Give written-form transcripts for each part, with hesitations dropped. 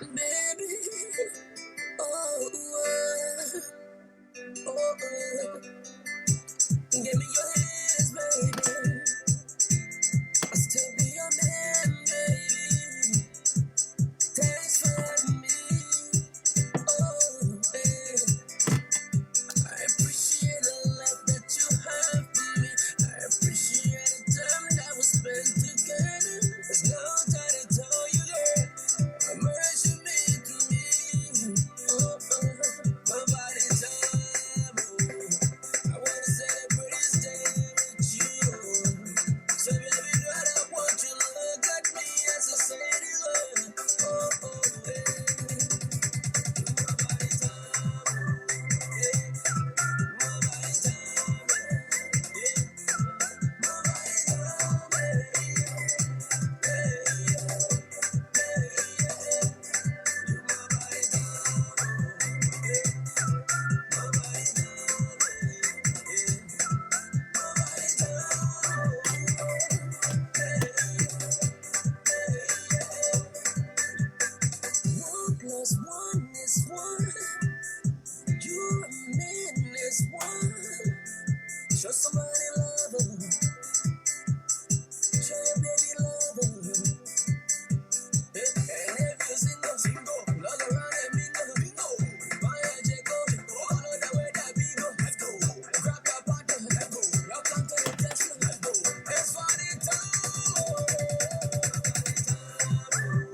Baby, oh, give me your hands, baby. I'll still be your man, baby. Thanks for me. Oh, baby. I appreciate the love that you have for me. I appreciate the time that we spent together. There's no time to tell you that how much you mean to me. Oh, my body time. I wanna celebrate this day with you. So baby, girl, I want you to look at me as a city girl. Yeah. My body time. Yeah. My body time. Yeah. My body time. One plus one is one. You and me is one. Show somebody love. Show your baby love. And if you're single, love around and bingo. Vaya, Jaco, all of the way that we go. Let's go. Grab your partner, let's go. Welcome to the Tesla, let's go. It's party time.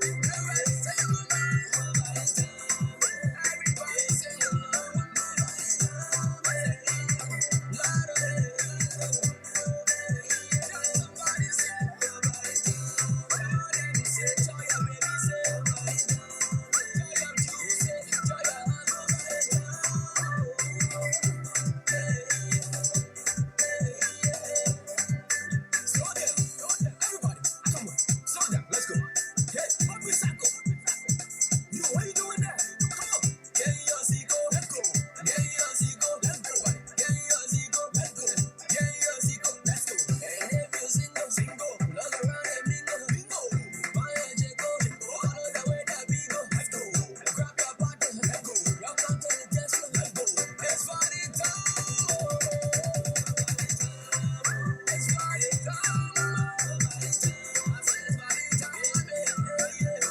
Everybody sing with me. Everybody sing along with me. Lord, somebody say, joy, baby, say, joy, Tuesday, joy, slow down, everybody, come on, slow down, let's go. Hey, up with Sacco. You know what you doing there? Come on. Get your Zico, let's go. Get your Zico, let's go. Get your Zico, let's go. Get your Zico, let's go. And if you're single, look around and bingo. Vaya, Jaco, all of the way that we go. Let's go. Grab your partner, let's go. Welcome to the Tesla, let's go. It's party time. It's party time. I said it's party time, yeah.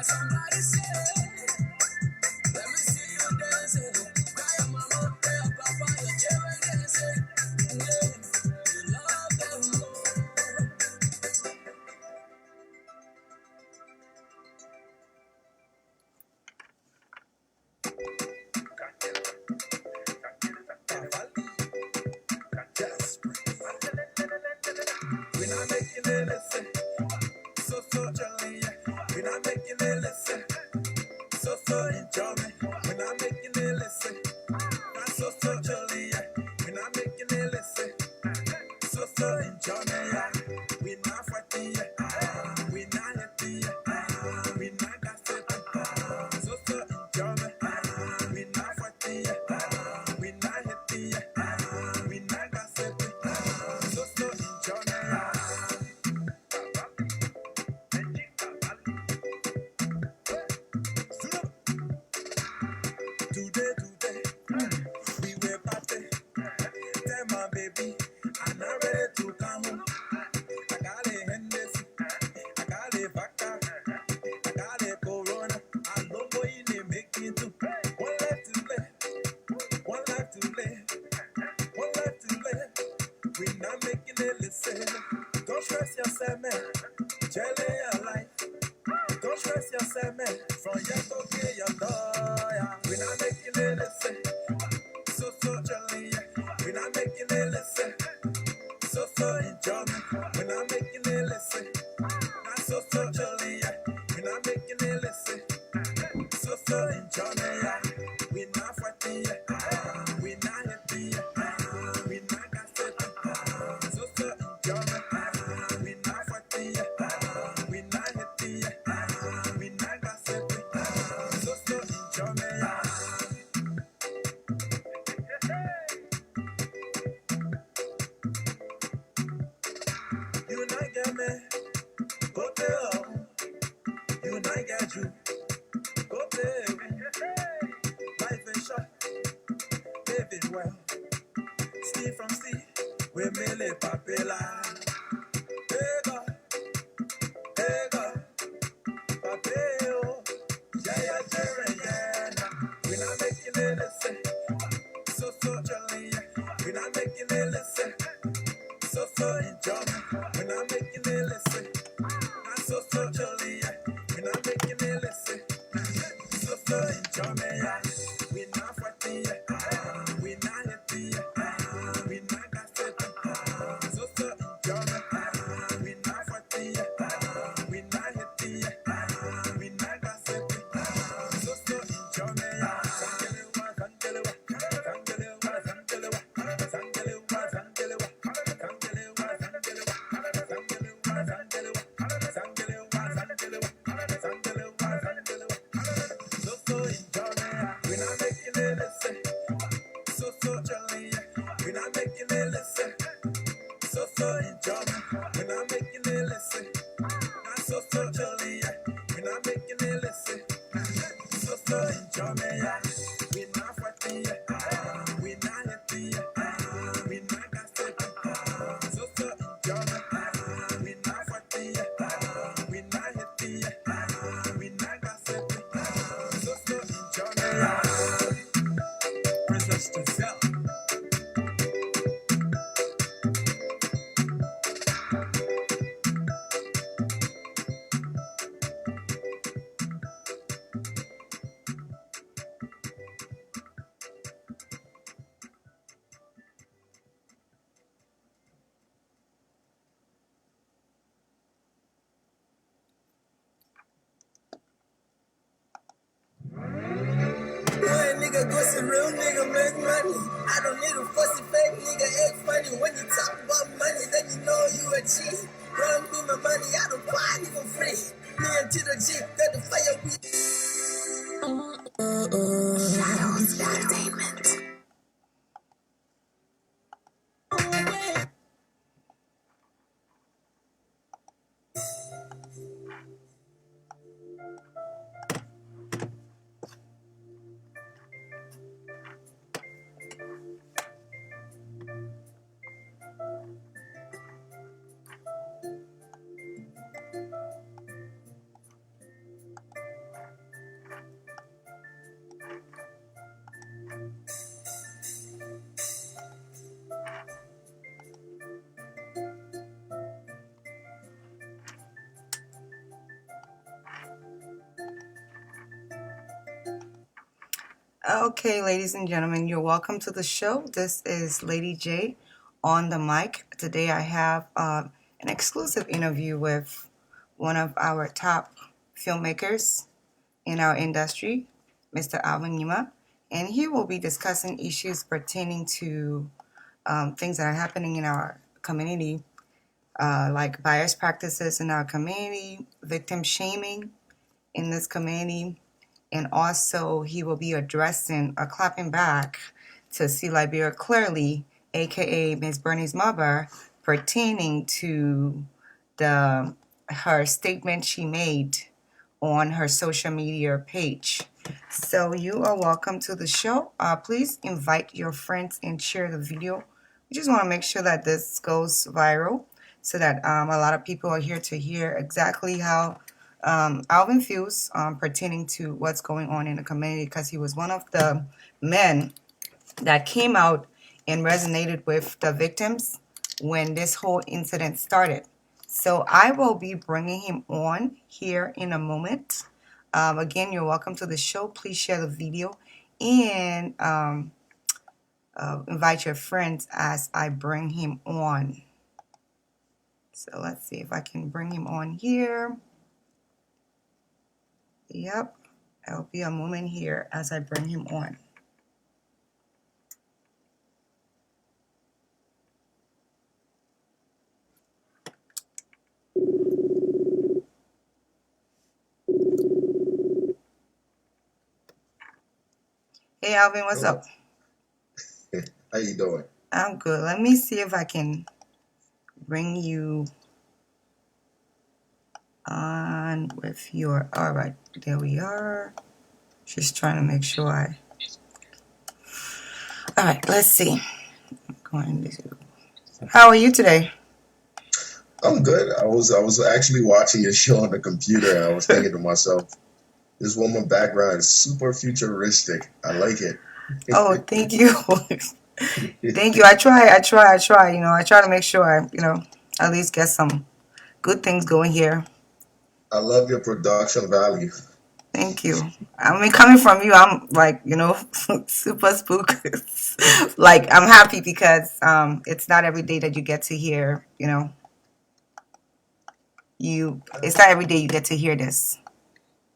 Somebody say, let me see you dancing. Cry your mama, cry your papa, your children dancing. Yeah, you love them more. We're not making it listen, so jolly. We're not making it listen, so enjoyment. We're not making it listen, not so jolly. We're not making it listen, so enjoyment. We're not fighting, we're not happy, we're not gossiping, so enjoyment. We're not fighting, we're not happy, we're not gossiping, so enjoyment. Today, we were party. Tell my baby, I'm not ready to come home. I got a Hennessy, I got a vodka, I got a Corona. I know what you need making too. One life to live, one life to live, one life to live. We're not making it listen. Don't stress yourself, man. Jelly your life. Don't stress yourself, man. From young to get your lawyer. We're not making it listen. So jolly. We're not making it listen. So enjoyment. We're not making it listen. Not so jolly. We're not making it listen. So enjoyment. We're not fighting. We're not happy. We're not gossiping. Go tell you not get you. Go tell life is short, living well. Steve from Steve, we mele papela. Hey God, hey God, papeo. Yeah, yeah, yeah, yeah. We not making it listen. So jolly, yeah. We not making it listen. So enjoyment. We not making it listen. Not so jolly, yeah. We not making it listen. So enjoyment, yeah. We not fighting, yeah. We not happy, yeah. We not gossiping. So enjoyment. We not fighting, yeah. We not happy, yeah. We not gossiping. So enjoyment, yeah. Sangalewa, sangalewa, sangalewa, sangalewa, sangalewa, sangalewa, sangalewa, sangalewa, sangalewa, sangalewa, sangalewa. So enjoyment. We not making it listen. So jolly. We not making it listen. So enjoyment. We not making it listen. Not so jolly. We not making it listen. So enjoyment. We not fighting. We not happy. We not gossiping. So enjoyment. We not fighting. We not happy. We not gossiping. So enjoyment. Princess Giselle. Real nigga go some real nigga make money. I don't need a fussy fake nigga act funny. When you talk about money, then you know you a G. Run me my money, I don't buy it for free. Me and to the G, got the fire we. Shadows Entertainment. Okay, ladies and gentlemen, you're welcome to the show. This is Lady J on the mic. Today I have an exclusive interview with one of our top filmmakers in our industry, Mr. Alvin Nyemah, and he will be discussing issues pertaining to things that are happening in our community, like bias practices in our community, victim shaming in this community, and also he will be addressing or clapping back to C. Liberia Clearly, aka Ms. Bernice Mother, pertaining to her statement she made on her social media page. So you are welcome to the show. Please invite your friends and share the video. We just want to make sure that this goes viral so that a lot of people are here to hear exactly how Alvin feels pertaining to what's going on in the community, because he was one of the men that came out and resonated with the victims when this whole incident started. So I will be bringing him on here in a moment. Again, you're welcome to the show. Please share the video and invite your friends as I bring him on. So let's see if I can bring him on here. Yep, there'll be a moment here as I bring him on. Hey Alvin, what's up? How you doing? I'm good. Let me see if I can bring you On with your, all right, there we are. Just trying to make sure all right, let's see. Going to, how are you today? I'm good. I was actually watching your show on the computer and I was thinking to myself, this woman background is super futuristic. I like Oh, it. thank you. Thank you. I try. I try to make sure I at least get some good things going here. I love your production value. Thank you. I mean, coming from you, I'm like, super spooked. Like, I'm happy because it's not every day that you get to hear, it's not every day you get to hear this.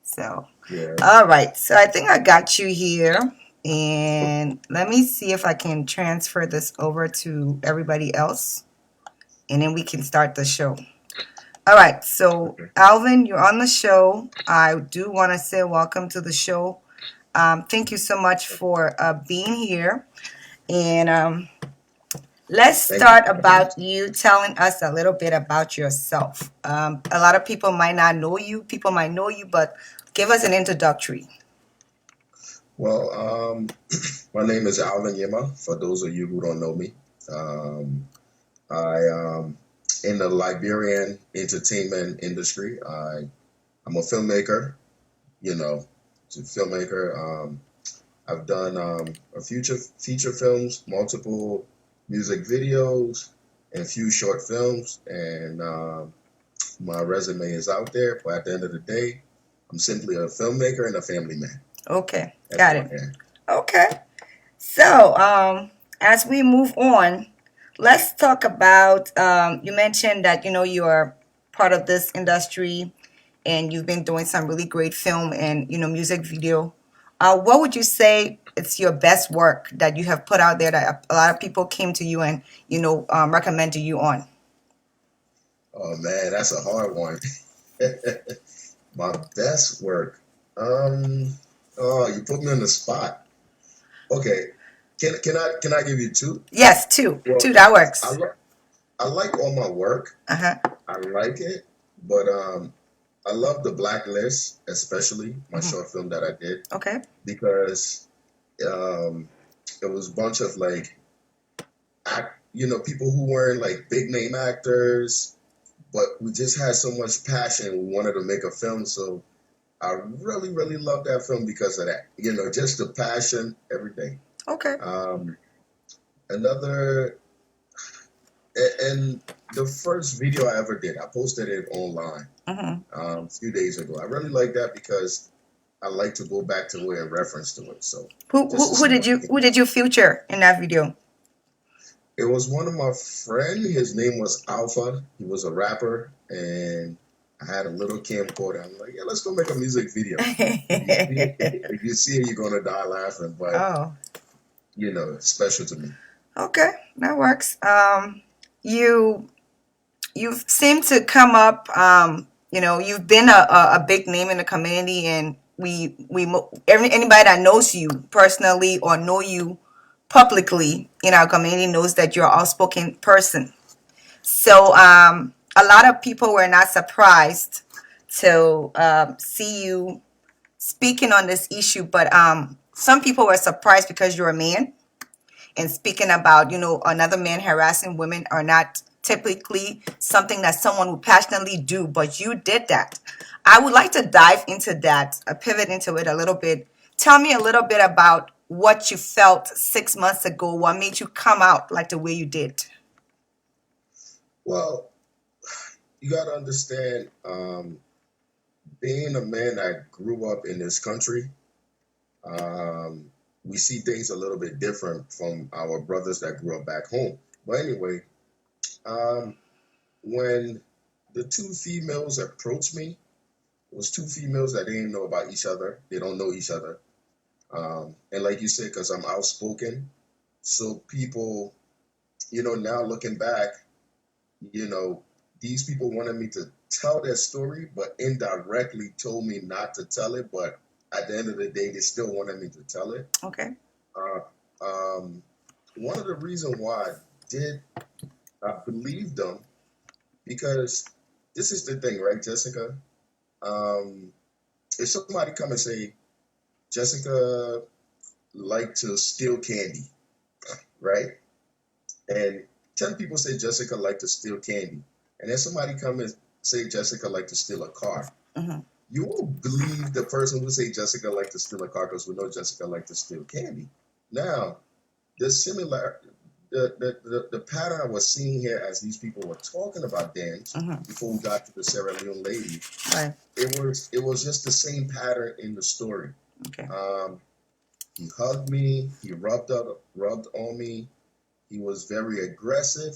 So, Yeah. all right. So I think I got you here. And let me see if I can transfer this over to everybody else. And then we can start the show. All right. So, Okay. Alvin, you're on the show. I do want to say welcome to the show. Thank you so much for being here. And let's Thank you start for having me. about you telling us a little bit about yourself. A lot of people might not know you, people might know you, but give us an introductory. Well, my name is Alvin Nyemah, for those of you who don't know me. Um, I in the Liberian entertainment industry. I'm a filmmaker, you know, to filmmaker. I've done a feature films, multiple music videos, and a few short films. And my resume is out there. But at the end of the day, I'm simply a filmmaker and a family man. Okay, That's got who it. I am. Okay. So, as we move on, let's talk about. You mentioned that you are part of this industry, and you've been doing some really great film and music video. What would you say it's your best work that you have put out there that a lot of people came to you and recommended you on? Oh man, that's a hard one. My best work. Um, oh, you put me on the spot. Okay, can I give you two? Yes, two, Well, two that I works. li- I like all my work. Uh huh. I like it, but I love the Blacklist, especially my Hmm. short film that I did Okay. because um, it was a bunch of like people who weren't like big name actors, but we just had so much passion. We wanted to make a film, so I really, really love that film because of that. Just the passion, everything. Okay. Um, another, and the first video I ever did, I posted it online Hmm. a few days ago. I really like that because I like to go back to it and reference to it. So Who, just a who who did small you thing. who did you feature in that video? It was one of my friend. His name was Alpha. He was a rapper, and I had a little camcorder. I'm like, yeah, let's go make a music video. If you see it, if you see it, you're gonna die laughing. But Oh, it's special to me. okay, that works. You you seem to come up. You've been a big name in the community, and anybody that knows you personally or know you publicly in our community knows that you're an outspoken person. So a lot of people were not surprised to see you speaking on this issue, but some people were surprised because you're a man and speaking about another man harassing women are not typically something that someone would passionately do, but you did that. I would like to dive into that, pivot into it a little bit. Tell me a little bit about what you felt 6 months ago. What made you come out like the way you did? Well, you got to understand, being a man that grew up in this country, um, we see things a little bit different from our brothers that grew up back home. But anyway, um, when the two females approached me, it was two females that didn't know about each other. They don't know each other. And like you said, because I'm outspoken, so people, now looking back, you know, these people wanted me to tell their story, but indirectly told me not to tell it. But at the end of the day, they still wanted me to tell it. Okay. Uh, um, One of the reasons why did I believe them because this is the thing, right, Jessica? Um, if somebody come and say Jessica like to steal candy, right? And 10 people say Jessica like to steal candy, and then somebody come and say Jessica like to steal a car. Mm-hmm. You won't believe the person who say Jessica like to steal a car because we know Jessica like to steal candy. Now, the similar the pattern I was seeing here as these people were talking about dance Mm-hmm. before we got to the Sierra Leone lady, Right. it was just the same pattern in the story. Okay. He hugged me, he rubbed on me, he was very aggressive.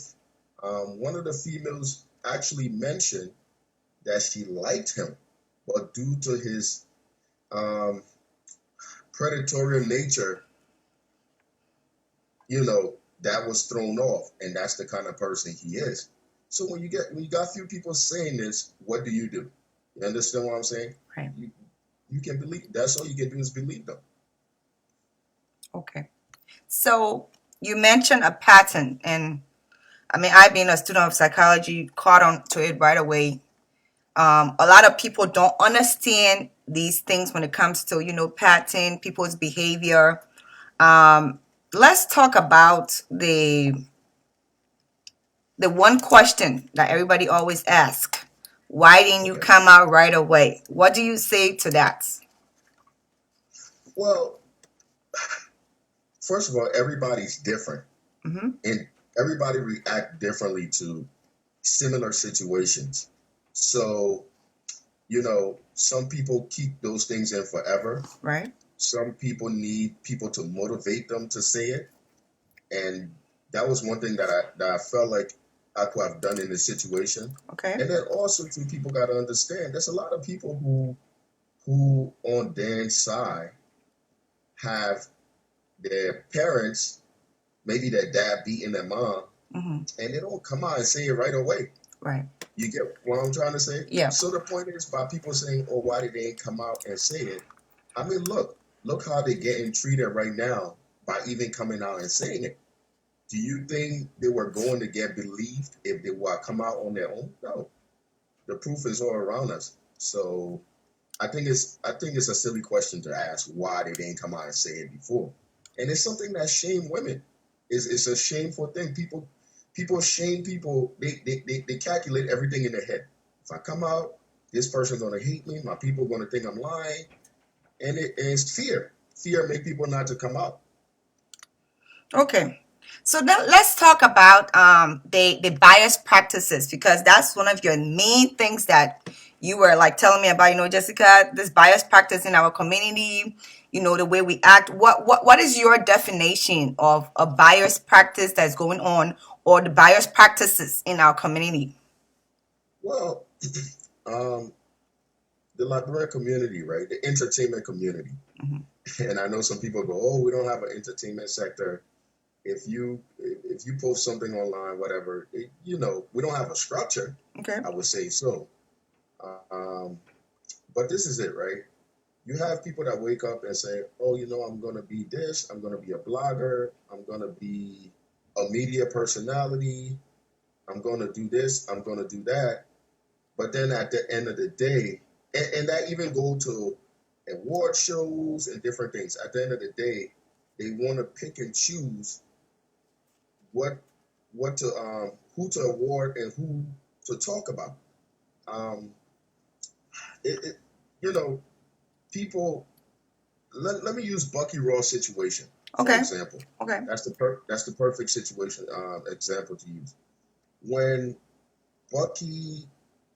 One of the females actually mentioned that she liked him, but due to his um, predatory nature, that was thrown off, and that's the kind of person he is. So when you got a few people saying this, what do? You understand what I'm saying? Right. You can believe. That's all you can do is believe them. Okay. So you mentioned a pattern, and I mean, I being a student of psychology, caught on to it right away. A lot of people don't understand these things when it comes to, pattern, people's behavior. Let's talk about the one question that everybody always asks. Why didn't you Okay. come out right away? What do you say to that? Well, first of all, everybody's different, Mm-hmm. and everybody react differently to similar situations. So, some people keep those things in forever. Right. Some people need people to motivate them to say it, and that was one thing that I felt like I could have done in this situation. Okay. And then also, too, people got to understand there's a lot of people who on Dan's side have their parents, maybe their dad beating their mom, Mm-hmm. and they don't come out and say it right away. Right. You get what I'm trying to say? Yeah. So the point is, by people saying, "Oh, why did they come out and say it?" I mean, look how they're getting treated right now by even coming out and saying it. Do you think they were going to get believed if they were come out on their own? No. The proof is all around us. So I think it's a silly question to ask why they didn't come out and say it before. And it's something that shame women. It's a shameful thing. People shame people. They calculate everything in their head. If I come out, this person's gonna hate me. My people are gonna think I'm lying, and it's fear. Fear make people not to come out. Okay. So then let's talk about the bias practices, because that's one of your main things that you were like telling me about, Jessica, this bias practice in our community, the way we act. What is your definition of a bias practice that's going on, or the bias practices in our community? Well, um, the Liberian community, right? The entertainment community. Hmm. And I know some people go, "Oh, we don't have an entertainment sector." If you post something online, whatever, we don't have a structure. Okay. I would say so. Um, but this is it, right? You have people that wake up and say, "Oh, I'm gonna be this. I'm gonna be a blogger. I'm gonna be a media personality. I'm gonna do this. I'm gonna do that." But then at the end of the day, and that even go to award shows and different things. At the end of the day, they want to pick and choose what who to award and who to talk about. Um, it you know people. Let me use Bucky Raw's situation for Okay. example. Okay. That's the perfect situation example to use. When Bucky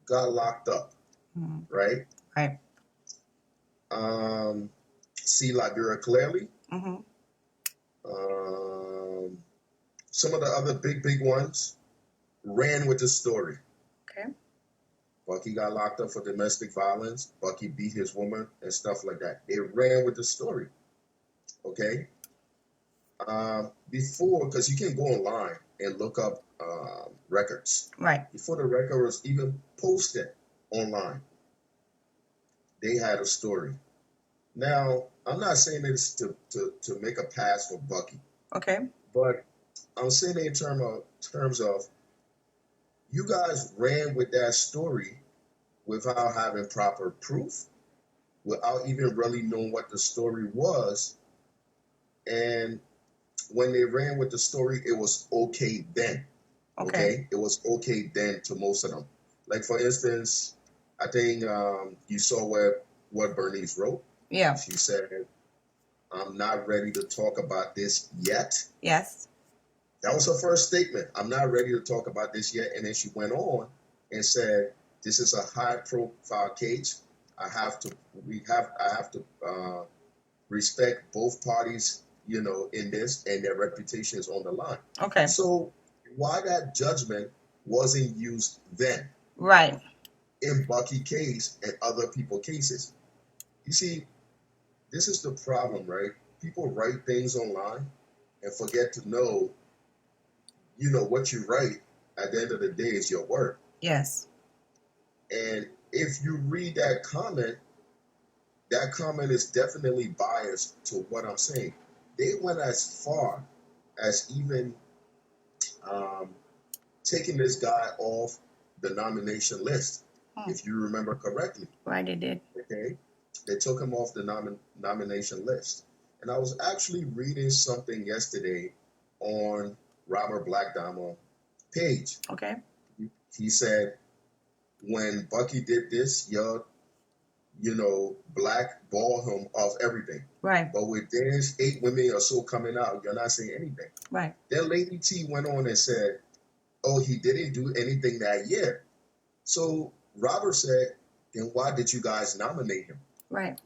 got locked up, Hmm. right? Right. See Liberia clearly. Hmm. Um, some of the other big ones ran with the story. Okay. Bucky got locked up for domestic violence. Bucky beat his woman and stuff like that. They ran with the story. Okay. Before, because you can go online and look up records. Right. Before the record was even posted online, they had a story. Now, I'm not saying this to make a pass for Bucky, Okay. but I'm saying it in terms of You guys ran with that story without having proper proof, without even really knowing what the story was. And when they ran with the story, it was okay then. Okay. Okay, it was okay then to most of them. Like for instance, I think you saw what Bernice wrote. Yeah. She said, "I'm not ready to talk about this yet." Yes. That was her first statement. I'm not ready to talk about this yet. And then she went on and said, "This is a high-profile case. I have to respect both parties, in this, and their reputation is on the line." Okay. So why that judgment wasn't used then Right. in Bucky case and other people cases? You see, this is the problem, right? People write things online and forget to know, what you write at the end of the day is your word. Yes. And if you read that comment is definitely biased to what I'm saying. They went as far as even um, taking this guy off the nomination list, if you remember correctly. Right, they did. Okay, they took him off the nomination list. And I was actually reading something yesterday on Robert Blackdahmer page. Okay. He said when Bucky did this, blackball him off everything. Right. But with there's 8 women or so coming out, you're not saying anything. Right. Then Lady T went on and said, "Oh, he didn't do anything that year." So Robert said, "Then why did you guys nominate him?" Right.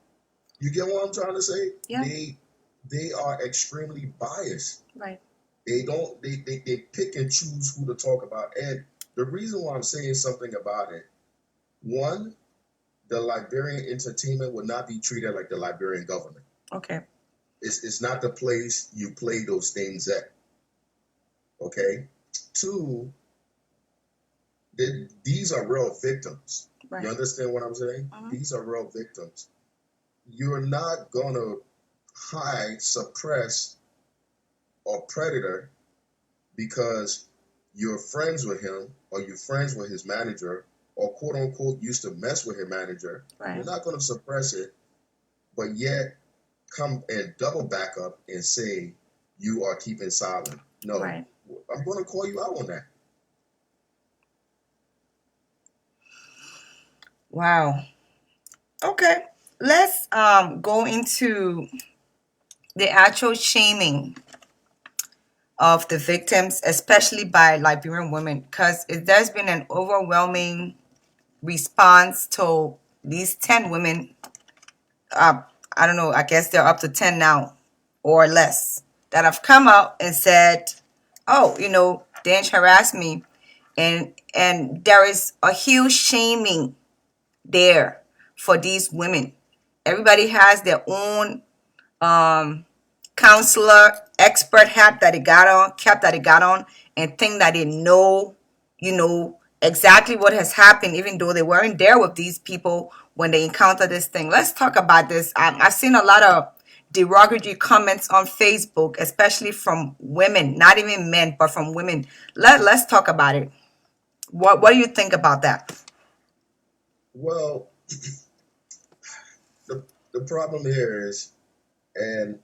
You get what I'm trying to say? Yeah. They are extremely biased. Right. They don't they pick and choose who to talk about. And the reason why I'm saying something about it, one, the Liberian entertainment would not be treated like the Liberian government. Okay. It's not the place you play those things at. Okay? Two, these are real victims. Right. You understand what I'm saying? These are real victims. You're not going to hide, suppress, or predator because you're friends with him or you're friends with his manager or quote unquote used to mess with his manager. Right. You're not going to suppress it, but yet come and double back up and say you are keeping silent. No, Right. I'm going to call you out on that. Wow. Okay. Let's go into the actual shaming of the victims, especially by Liberian women, because there's been an overwhelming response to these 10 women. I don't know, I guess they're up to 10 now or less that have come out and said, "Oh, they harassed me." And there is a huge shaming there for these women. Everybody has their own counselor, expert hat that they got on, cap that they got on, and think that they know, exactly what has happened, even though they weren't there with these people when they encountered this thing. Let's talk about this. I've seen a lot of derogatory comments on Facebook, especially from women, not even men, but from women. Let's talk about it. What do you think about that? Well, the problem here is, and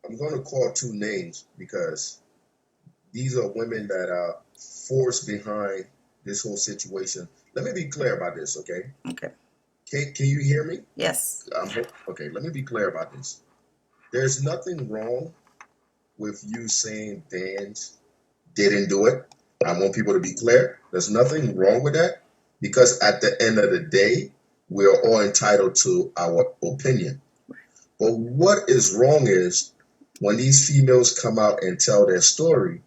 I'm going to call 2 names because these are women that are forced behind this whole situation. Let me be clear about this, okay? Okay. Can you hear me? Yes. Okay, let me be clear about this. There's nothing wrong with you saying Dan's didn't do it. I want people to be clear. There's nothing wrong with that because at the end of the day, we're all entitled to our opinion. But what is wrong is when these females come out and tell their story,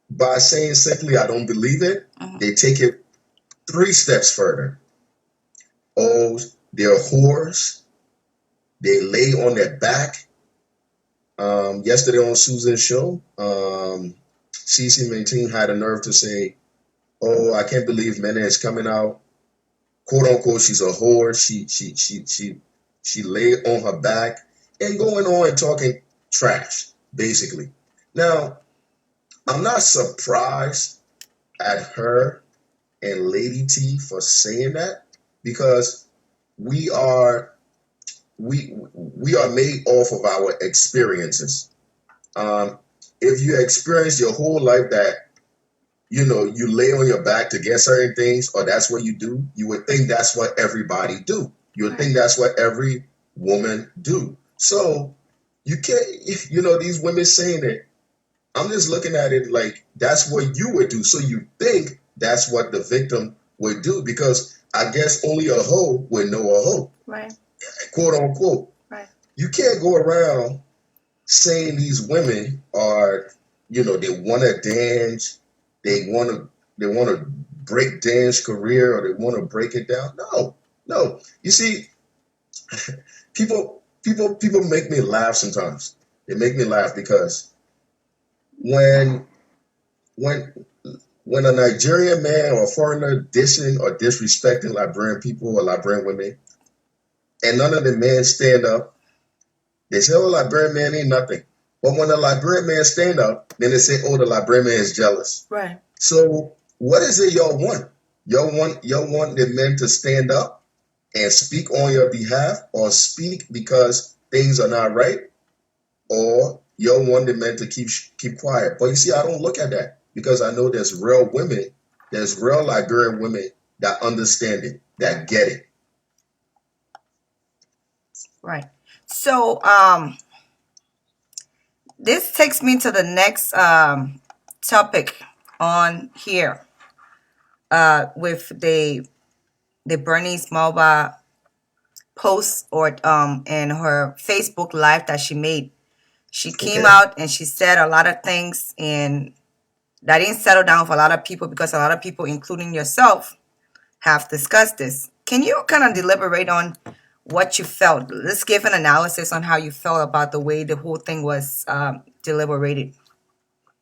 by saying simply, "I don't believe it," they take it 3 steps further. Oh, they're whores. They lay on their back. Yesterday on Susan's show, Cece Maintain had a nerve to say, "Oh, I can't believe Mena is coming out. Quote unquote, she's a whore. She lay on her back," and going on and talking trash, basically. Now, I'm not surprised at her and Lady T for saying that, because we are we are made off of our experiences. Um, if you experience your whole life that you lay on your back to get certain things, or that's what you do, you would think that's what everybody do. You would think that's what every woman do. So you can't, these women saying it. I'm just looking at it like that's what you would do. So you think that's what the victim would do, because I guess only a hoe would know a hoe, Right. quote unquote. Right. You can't go around saying these women are, they want to dance, they want to break dance career, or they want to break it down. No, no. You see, people make me laugh sometimes. They make me laugh because when when when a Nigerian man or foreigner dissing or disrespecting Liberian people or Liberian women, and none of the men stand up, they say, "Oh, Liberian man ain't nothing." But when the Liberian man stand up, then they say, "Oh, the Liberian man is jealous." Right. So what is it y'all want? Y'all want the men to stand up and speak on your behalf, or speak because things are not right, or y'all want the men to keep quiet? But you see, I don't look at that, because I know there's real Liberian women that understand it, that get it. Right. So this takes me to the next topic on here, with the Bernice Malba post, or in her Facebook live that she made. She came Okay. out and she said a lot of things, and that didn't settle down for a lot of people, because a lot of people, including yourself, have discussed this. Can you kind of deliberate on what you felt? Let's give an analysis on how you felt about the way the whole thing was deliberated.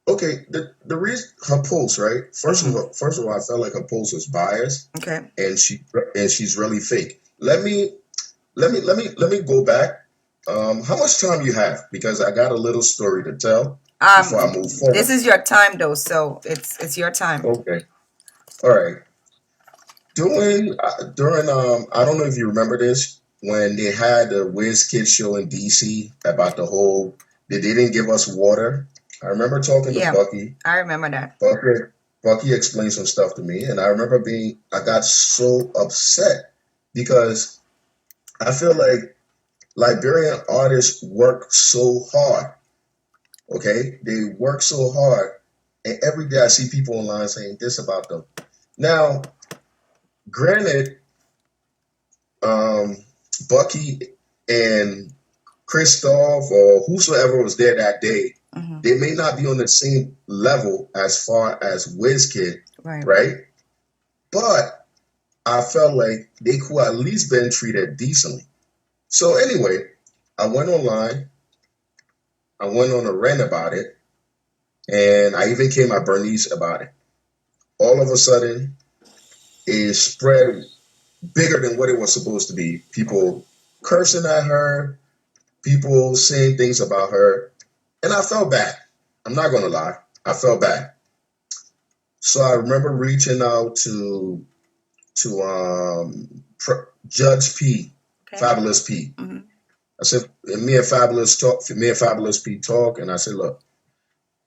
Okay, the reason her post, right? Mm-hmm. First of all, I felt like her post was biased, Okay. and she's really fake. Let me go back. How much time you have? Because I got a little story to tell before I move This forward. is your time though, so it's your time. Okay. All right. During I don't know if you remember this, when they had the Wiz Kid show in DC about the whole they didn't give us water. I remember talking to Yeah, Bucky. I remember that. Bucky explained some stuff to me, and I remember I got so upset because I feel like Liberian artists work so hard. Okay, they work so hard, and every day I see people online saying this about them. Now, granted, um, Bucky and Christoph or whosoever was there that day, Mm-hmm. they may not be on the same level as far as WizKid, Right. right? But I felt like they could at least been treated decently. So anyway, I went online, I went on a rant about it, and I even came at Bernice about it. All of a sudden, it spread bigger than what it was supposed to be. People cursing at her, people saying things about her, and I felt bad. I'm not gonna lie, I felt bad. So I remember reaching out to Judge P, Okay. Fabulous P. Mm-hmm. I said, and me and Fabulous P talk, and I said, look,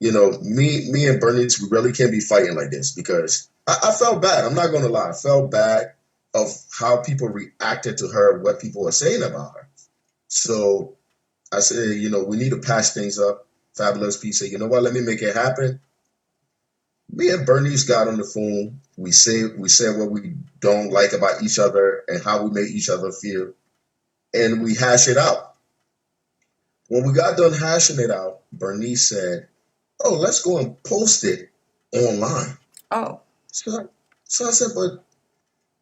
me and Bernice, we really can't be fighting like this, because I felt bad. I'm not gonna lie, I felt bad of how people reacted to her, what people were saying about her. So I said, we need to patch things up. Fabulous P said, you know what, let me make it happen. Me and Bernice got on the phone. We said what we don't like about each other and how we made each other feel, and we hash it out. When we got done hashing it out, Bernice said, "Oh, let's go and post it online." Oh. So, so I said, "But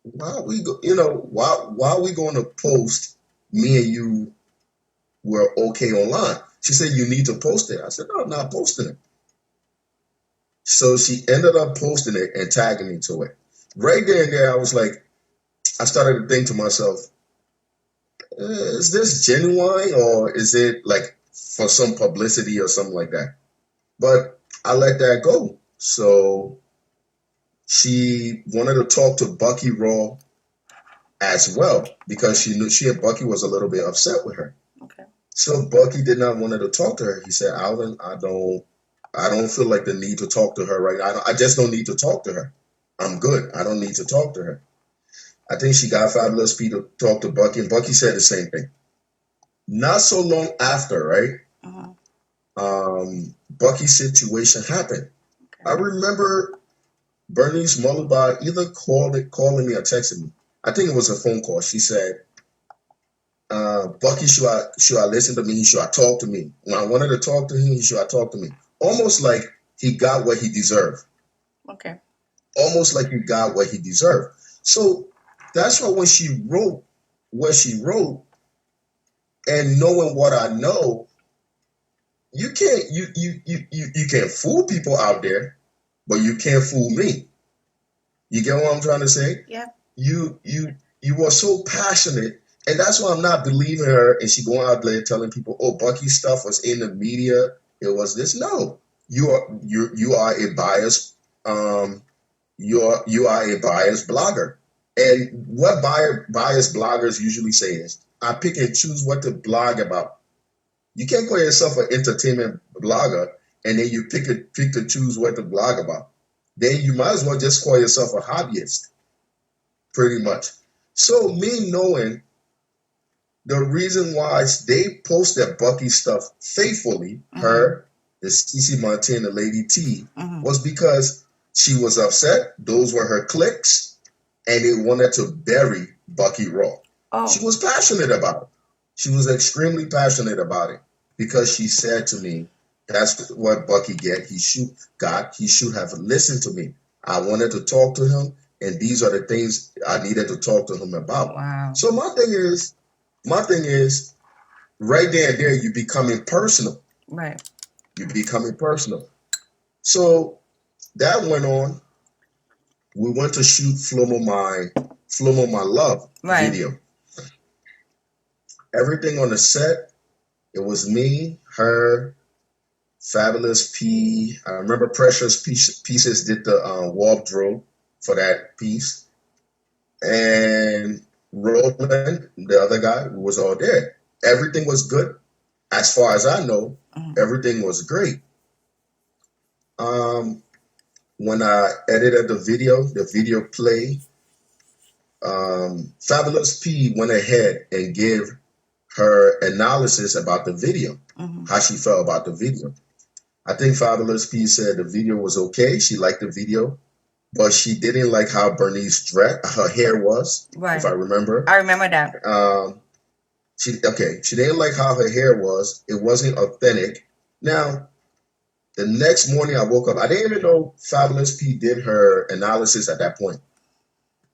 why are we go? Why are we going to post me and you were okay online?" She said, "You need to post it." I said, "No, I'm not posting it." So she ended up posting it and tagging me to it. Right there and there, I was like, I started to think to myself, is this genuine, or is it like for some publicity or something like that? But I let that go. So She wanted to talk to Bucky Raw as well because she knew she and Bucky was a little bit upset with her. Okay. So Bucky did not want her to talk to her. He said, Alvin, I don't feel like the need to talk to her right now. I just don't need to talk to her. I'm good. I don't need to talk to her. I think she got Fabulous P to talk to Bucky, and Bucky said the same thing. Not so long after, right? Bucky's situation happened. Okay. I remember Bernice Mullenbaugh either calling me or texting me. I think it was a phone call. She said, Bucky, should I listen to me? Should I talk to me? When I wanted to talk to him, should I talk to me? Almost like he got what he deserved. Okay. Almost like he got what he deserved. So that's why when she wrote what she wrote, and knowing what I know, you can't fool people out there, but you can't fool me. You get what I'm trying to say? Yeah. You were so passionate, and that's why I'm not believing her. And she going out there telling people, "Oh, Bucky's stuff was in the media. It was this." No, you are a biased you are a biased blogger. And what biased bloggers usually say is, I pick and choose what to blog about. You can't call yourself an entertainment blogger and then you pick to choose what to blog about. Then you might as well just call yourself a hobbyist, pretty much. So me knowing the reason why they posted Bucky stuff faithfully, her, the CC Montana Lady T, was because she was upset. Those were her clicks, and they wanted to bury Bucky Raw. Oh. She was passionate about it. She was extremely passionate about it because she said to me, that's what Bucky get. He should have listened to me. I wanted to talk to him, and these are the things I needed to talk to him about. Wow. So my thing is, right there, you're becoming personal. Right. You're becoming personal. So that went on. We went to shoot Flomo My Love video. Everything on the set, it was me, her, Fabulous P. I remember Precious Pieces did the wardrobe for that piece. And Roland, the other guy, was all there. Everything was good. As far as I know, everything was great. When I edited the video played, Fabulous P went ahead and gave her analysis about the video, how she felt about the video. I think Fabulous P said the video was okay. She liked the video, but she didn't like how Bernice her hair was, if I remember. I remember that. She didn't like how her hair was. It wasn't authentic. Now, the next morning I woke up. I didn't even know Fabulous P did her analysis at that point.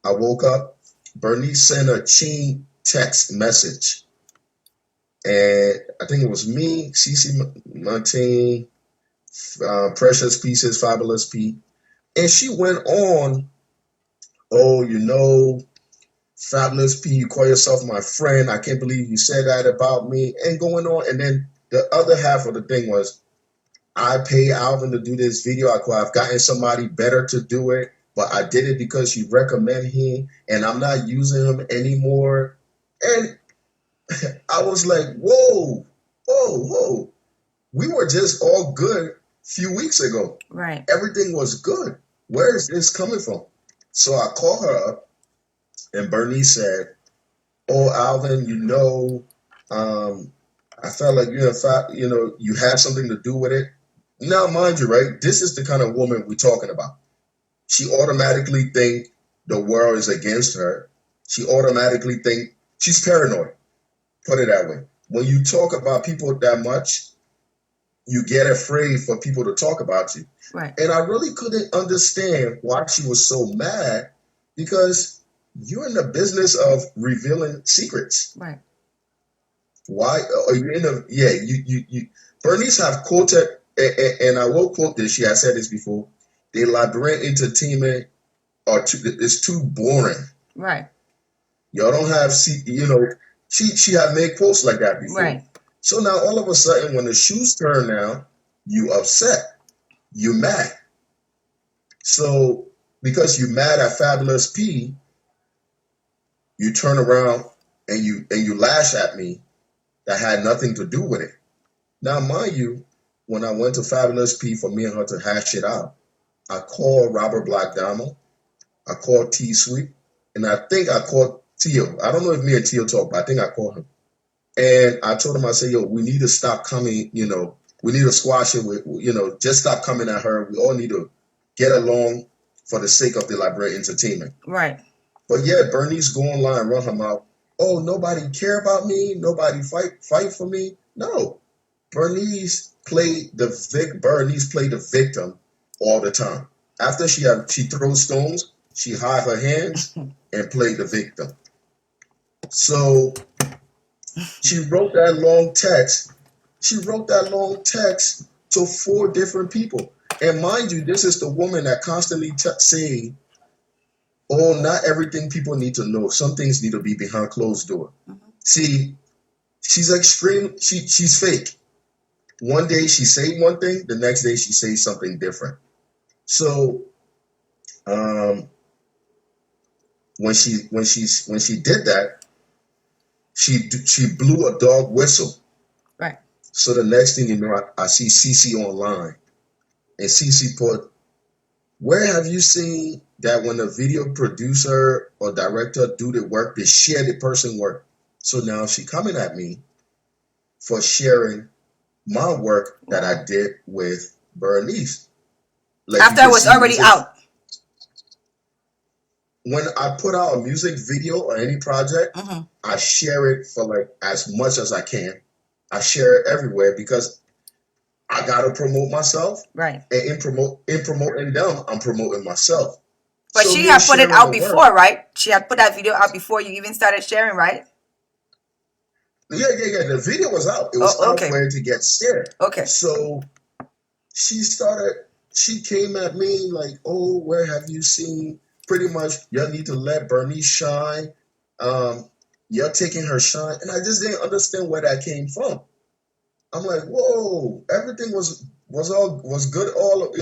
I woke up. Bernice sent a chain text message. And I think it was me, CC Montaigne, Precious Pieces, Fabulous P. And she went on, Fabulous P, you call yourself my friend. I can't believe you said that about me. And going on. And then the other half of the thing was, I pay Alvin to do this video. I've gotten somebody better to do it, but I did it because you recommend him, and I'm not using him anymore. And I was like, whoa. We were just all good a few weeks ago. Right. Everything was good. Where is this coming from? So I called her up, and Bernice said, oh, Alvin, I felt like you had something to do with it. Now, mind you, right, this is the kind of woman we're talking about. She automatically think the world is against her. She automatically think she's paranoid. Put it that way. When you talk about people that much, you get afraid for people to talk about you. Right. And I really couldn't understand why she was so mad, because you're in the business of revealing secrets. Right. Why are you in a you Bernice have quoted, and I will quote this, she has said this before, the labyrinth entertainment is too boring. Right. Y'all don't have she had made quotes like that before. Right. So now all of a sudden when the shoes turn now, you upset. You mad. So because you mad at Fabulous P, you turn around and you lash at me that had nothing to do with it. Now, mind you, when I went to Fabulous P for me and her to hash it out, I called Robert Black Diamond, I called T Sweet, and I think I called Tio. I don't know if me and Tio talked, but I think I called him. And I told him, I said, yo, we need to stop coming, we need to squash it with, just stop coming at her. We all need to get along for the sake of the Library Entertainment. Right. But yeah, Bernice go online, run her mouth. Oh, nobody care about me. Nobody fight for me. No, Bernice played the victim all the time. After she throws stones, she hide her hands and played the victim. So she wrote that long text. She wrote that long text to 4 different people. And mind you, this is the woman that constantly saying, oh, not everything people need to know. Some things need to be behind closed door. See, she's extreme. She's fake. One day she say one thing, the next day she says something different. So, when she did that, she blew a dog whistle. Right. So the next thing you know, I see CC online, and CC put, where have you seen that when a video producer or director do the work, they share the person work? So now she coming at me for sharing my work that I did with Bernice. Like, after it was already out. When I put out a music video or any project, I share it for like as much as I can. I share it everywhere because I gotta promote myself. Right. And in promoting them, I'm promoting myself. But so she had put it out before, right? She had put that video out before you even started sharing, right? Yeah. The video was out. It was out for it to get shared. Okay. So she came at me like, oh, where have you seen? Pretty much, you need to let Bernice shine. You're taking her shine. And I just didn't understand where that came from. I'm like, whoa, everything was good all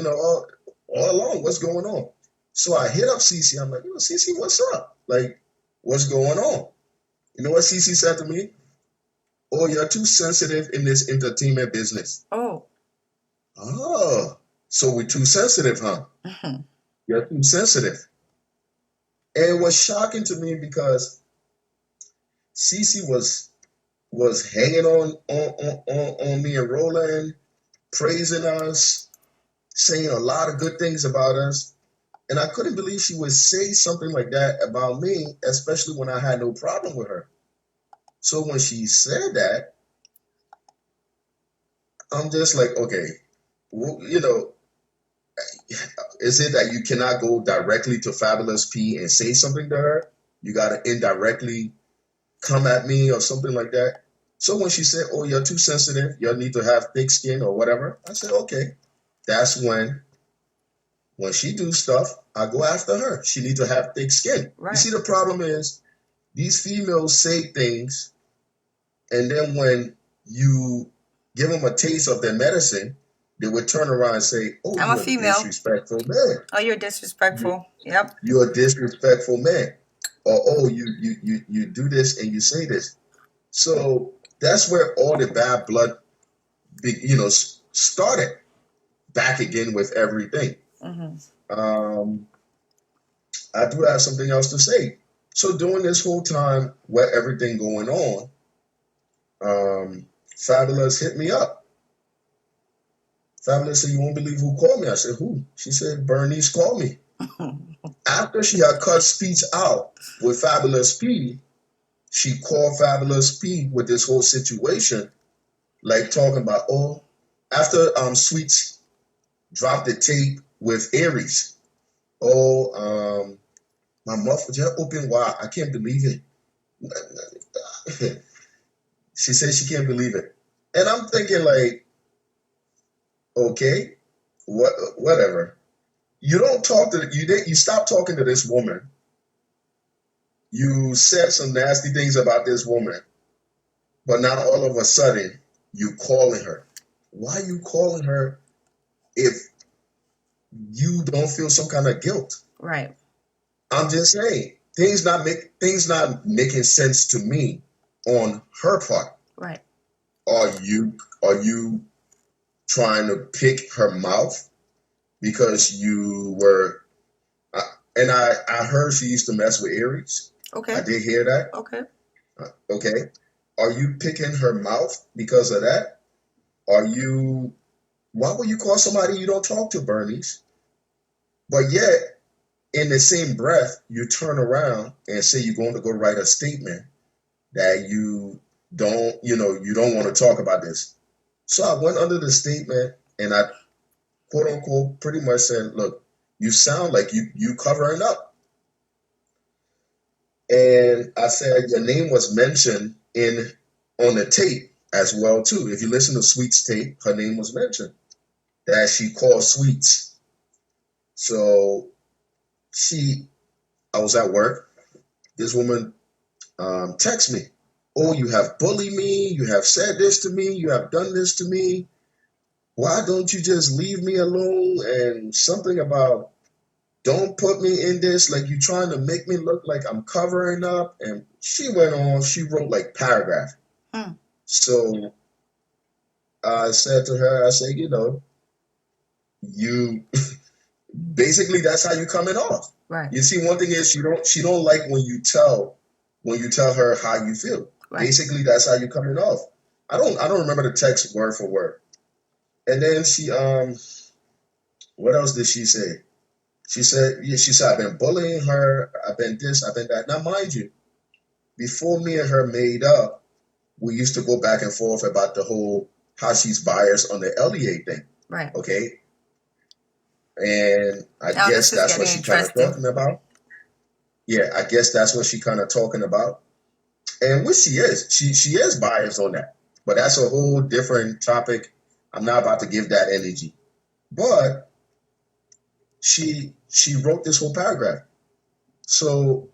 along. What's going on? So I hit up CC. I'm like, CC, what's up? Like, what's going on? You know what CC said to me? Oh, you're too sensitive in this entertainment business. Oh, so we're too sensitive, huh? You're too sensitive. And it was shocking to me because CC was hanging on me and Roland, praising us, saying a lot of good things about us. And I couldn't believe she would say something like that about me, especially when I had no problem with her. So when she said that, I'm just like, okay, is it that you cannot go directly to Fabulous P and say something to her? You got to indirectly come at me or something like that. So when she said, oh, you're too sensitive, you need to have thick skin or whatever, I said, okay. That's when she do stuff, I go after her. She needs to have thick skin. Right. You see, the problem is these females say things, and then when you give them a taste of their medicine, they would turn around and say, oh, I'm a female. Disrespectful man. Oh, you're disrespectful. Yep. You're a disrespectful man. Or, oh, you do this and you say this. So that's where all the bad blood, started back again with everything. I do have something else to say. So during this whole time, with everything going on, Fabulous hit me up. Fabulous said, you won't believe who called me. I said, who? She said, Bernice called me. After she had cut speech out with Fabulous P, she called Fabulous P with this whole situation, like talking about, oh, after Sweets dropped the tape with Aries. Oh, my mouth just open wide. I can't believe it. She said she can't believe it. And I'm thinking like, okay, whatever. You don't talk to you stop talking to this woman. You said some nasty things about this woman, but now all of a sudden you calling her. Why are you calling her if you don't feel some kind of guilt? Right. I'm just saying things not making sense to me on her part. Right. Are you trying to pick her mouth because you were? Uh, and I heard she used to mess with Aries. I Okay. did hear that. Okay. Okay. Are you picking her mouth because of that? Are you? Why would you call somebody you don't talk to, Bernice? But yet, in the same breath, you turn around and say you're going to go write a statement that you don't want to talk about this. So I went under the statement and I quote unquote pretty much said, look, you sound like you covering up. And I said your name was mentioned in on the tape as well too. If you listen to Sweet's tape, her name was mentioned that she called Sweets. So I was at work. This woman text me. Oh, you have bullied me. You have said this to me. You have done this to me. Why don't you just leave me alone? And something about don't put me in this, like you trying to make me look like I'm covering up. And she went on, she wrote like paragraph. Hmm. So I said to her, I said, you basically that's how you coming off. Right. You see, one thing is she don't like when you tell her how you feel. Right. Basically, that's how you coming off. I don't remember the text word for word. And then what else did she say? She said I've been bullying her, I've been this, I've been that. Now mind you, before me and her made up, we used to go back and forth about the whole how she's biased on the LEA thing. Right. Okay. And I Now guess this is that's what getting she kind of interesting. talking about. Yeah, I guess that's what she kind of talking about. And which she is. She is biased on that. But that's a whole different topic. I'm not about to give that energy. But she wrote this whole paragraph. So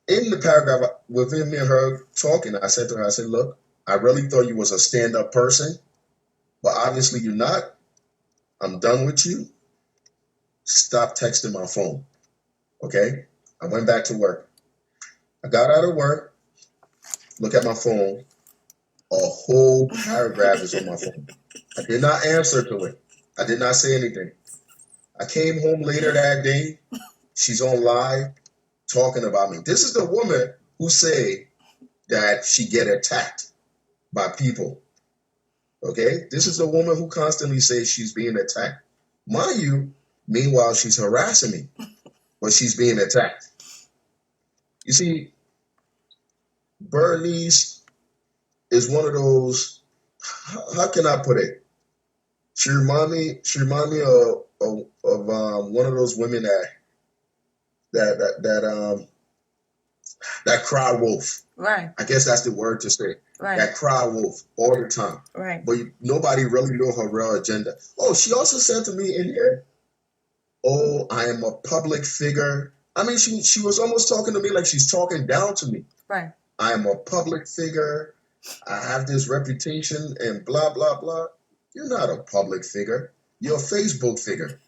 in the paragraph within me and her talking, I said to her, I said, look, I really thought you was a stand-up person, but obviously you're not. I'm done with you. Stop texting my phone. Okay? I went back to work. I got out of work, look at my phone. A whole paragraph is on my phone. I did not answer to it. I did not say anything. I came home later that day. She's on live talking about me. This is the woman who say that she get attacked by people. Okay? This is the woman who constantly says she's being attacked. Mind you, meanwhile, she's harassing me, but she's being attacked. You see, Bernice is one of those, how can I put it? She remind me of one of those women that cry wolf. Right. I guess that's the word to say. Right. That cry wolf all the time. Right. But nobody really know her real agenda. Oh, she also said to me in here, oh, I am a public figure. I mean, she was almost talking to me like she's talking down to me. Right. I am a public figure. I have this reputation and blah, blah, blah. You're not a public figure. You're a Facebook figure.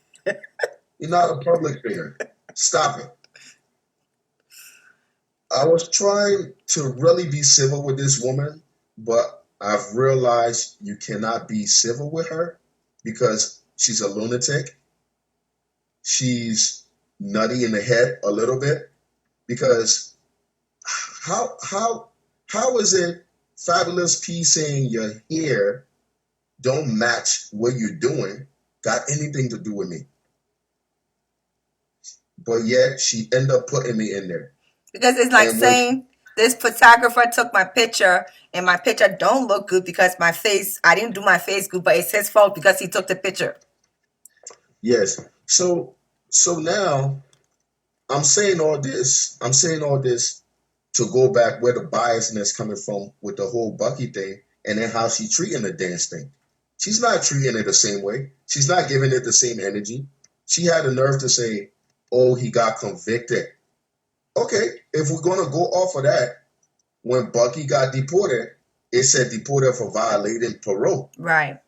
You're not a public figure. Stop it. I was trying to really be civil with this woman, but I've realized you cannot be civil with her because she's a lunatic. She's nutty in the head a little bit because how how how is it Fabulous P saying your hair don't match what you're doing got anything to do with me? But yet she ended up putting me in there. Because it's like And when saying this photographer took my picture and my picture don't look good because I didn't do my face good, but it's his fault because he took the picture. yes, so now I'm saying all this. I'm saying all this to go back where the biasness coming from with the whole Bucky thing, and then how she treating the dance thing. She's not treating it the same way. She's not giving it the same energy. She had the nerve to say, "Oh, he got convicted." Okay, if we're gonna go off of that, when Bucky got deported, it said deported for violating parole, Right.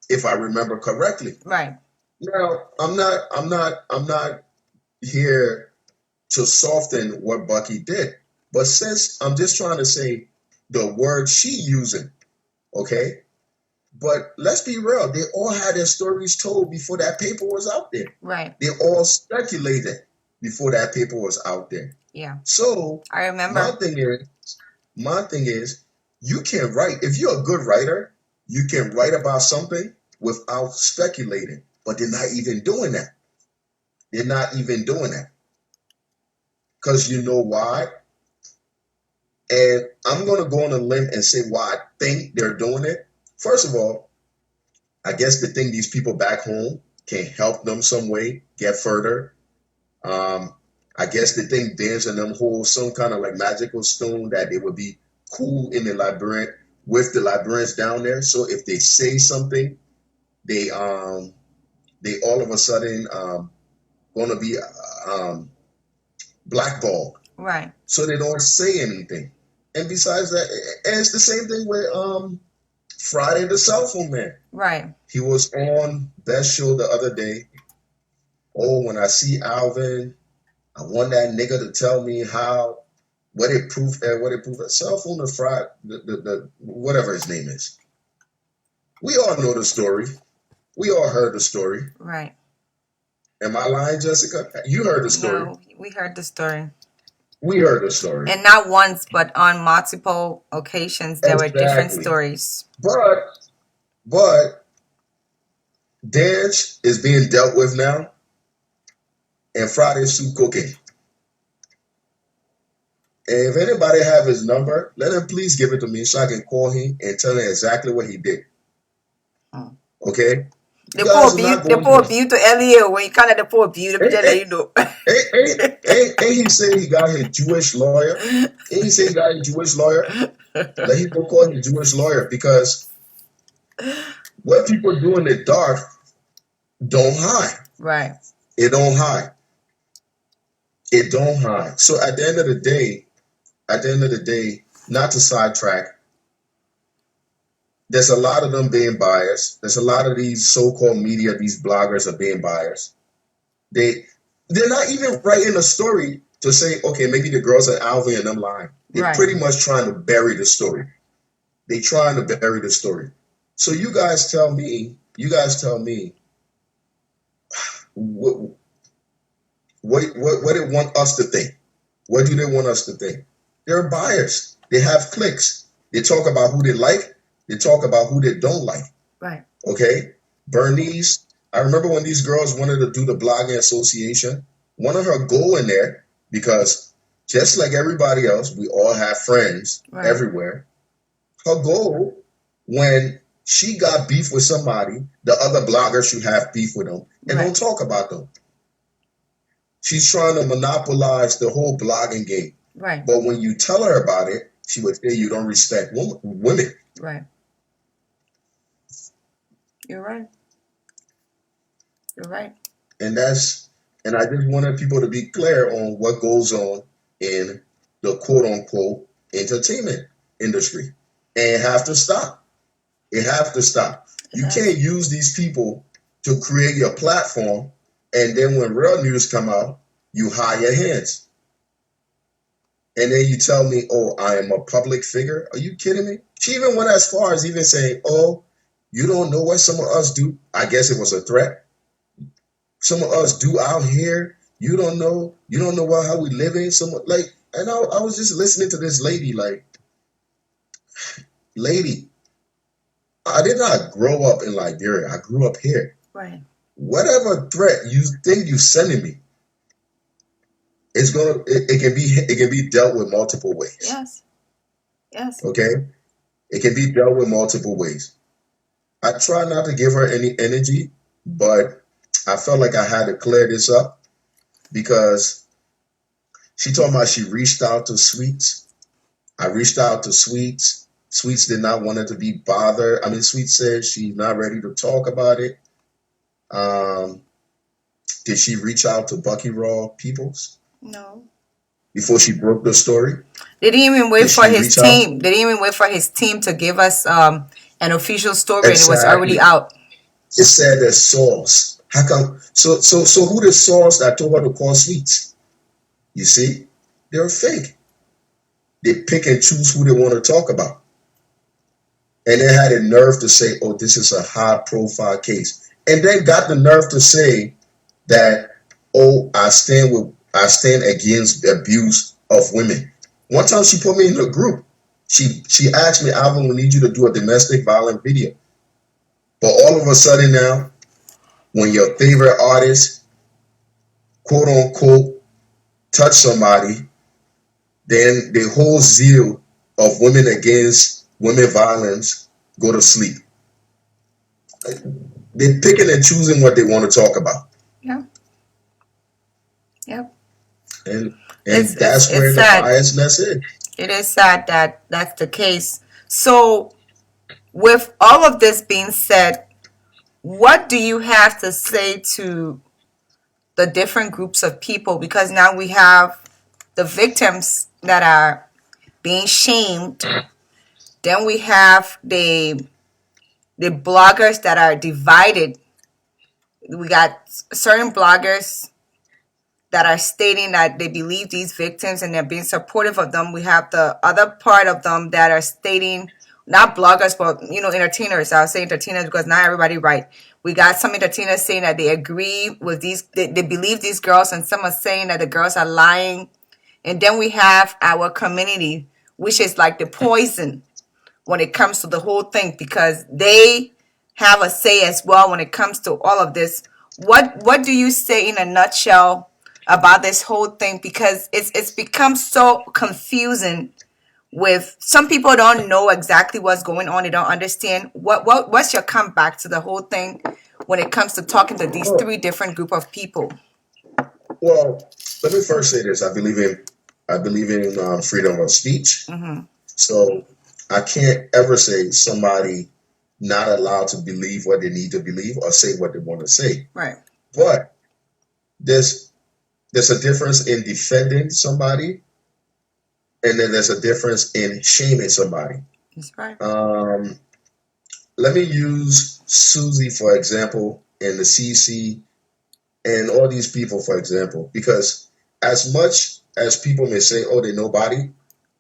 if I remember correctly. Right. Now, I'm not here to soften what Bucky did. But since I'm just trying to say the word she using, okay? But let's be real, they all had their stories told before that paper was out there. Right. They all speculated before that paper was out there. Yeah. So I remember. my thing is, you can write. If you're a good writer, you can write about something without speculating. But they're not even doing that. They're not even doing that. Because you know why? And I'm going to go on a limb and say why I think they're doing it. First of all, I guess they think these people back home can help them some way get further. I guess they think Dance and them hold some kind of like magical stone that they would be cool in the labyrinth with the librarians down there. So if they say something, they all of a sudden gonna be blackballed. Right. So they don't say anything. And besides that, and it's the same thing with Friday the Cell Phone Man. Right. He was on that show the other day. Oh, when I see Alvin, I want that nigga to tell me how what it proved. Cell phone to Friday, the whatever his name is. We all know the story. We all heard the story. Right. Am I lying, Jessica? You heard the story. No, we heard the story. We heard the story. And not once, but on multiple occasions, there were different stories. But Dange is being dealt with now, and Friday's still cooking. And if anybody have his number, let him please give it to me so I can call him and tell him exactly what he did. Okay? The poor view to Elliot when you call it the poor view, you know. Ain't he say he got his Jewish lawyer? Ain't he say he got his Jewish lawyer? Let him go call his Jewish lawyer, because what people do in the dark don't hide. Right. It don't hide. It don't hide. So at the end of the day, not to sidetrack, there's a lot of them being biased. There's a lot of these so-called media, these bloggers are being biased. They're not even writing a story to say, okay, maybe the girls are Alvin and them lying. They're pretty much trying to bury the story. They're trying to bury the story. So you guys tell me, what they want us to think. What do they want us to think? They're biased. They have cliques. They talk about who they like. They talk about who they don't like. Right. Okay? Bernice, I remember when these girls wanted to do the blogging association, one of her goal in there, because just like everybody else, we all have friends everywhere. Her goal, when she got beef with somebody, the other bloggers should have beef with them and don't talk about them. She's trying to monopolize the whole blogging game. Right. But when you tell her about it, she would say you don't respect women. Right. You're right. You're right. And I just wanted people to be clear on what goes on in the quote unquote entertainment industry. And it have to stop. It have to stop. You can't use these people to create your platform, and then when real news come out, you hide your hands. And then you tell me, oh, I am a public figure. Are you kidding me? She even went as far as even saying, oh, you don't know what some of us do. I guess it was a threat. Some of us do out here. You don't know how we live in. And I was just listening to this lady, like, lady, I did not grow up in Liberia. I grew up here. Right. Whatever threat you think you're sending me, it can be dealt with multiple ways. Yes. Yes. Okay? It can be dealt with multiple ways. I try not to give her any energy, but I felt like I had to clear this up, because she told me she reached out to Sweets. I reached out to Sweets. Sweets did not want her to be bothered. I mean, Sweets said she's not ready to talk about it. Did she reach out to Bucky Raw Peoples? No. Before she broke the story? They didn't even wait for his team. They didn't even wait for his team to give us an official story, and it was already out. It said their source. How come? So who the source that told her to call sweets? You see, they're fake. They pick and choose who they want to talk about, and they had the nerve to say, "Oh, this is a high-profile case," and then got the nerve to say that, "Oh, I stand against the abuse of women." One time, she put me in a group. She asked me, "Alvin, we need you to do a domestic violence video." But all of a sudden now, when your favorite artist, quote unquote, touch somebody, then the whole zeal of women against women violence go to sleep. They're picking and choosing what they want to talk about. Yeah. Yep. And It's that's where the sad. biasness is. It is sad that that's the case. So, with all of this being said, what do you have to say to the different groups of people? Because now we have the victims that are being shamed. Then we have the bloggers that are divided. We got certain bloggers that are stating that they believe these victims and they're being supportive of them. We have the other part of them that are stating, not bloggers, but entertainers. I'll say entertainers because not everybody right. We got some entertainers saying that they agree with these, they believe these girls, and some are saying that the girls are lying. And then we have our community, which is like the poison when it comes to the whole thing, because they have a say as well when it comes to all of this. What do you say in a nutshell about this whole thing? Because it's become so confusing. With some people don't know exactly what's going on, they don't understand. What's your comeback to the whole thing when it comes to talking to these Well, three different group of people? well, let me first say this. I believe in freedom of speech. Mm-hmm. So I can't ever say somebody not allowed to believe what they need to believe or say what they want to say. Right. But there's there's a difference in defending somebody, and then there's a difference in shaming somebody. That's right. Um, Let me use Susie for example, and the CC, and all these people for example, because as much as people may say, "Oh, they're nobody,"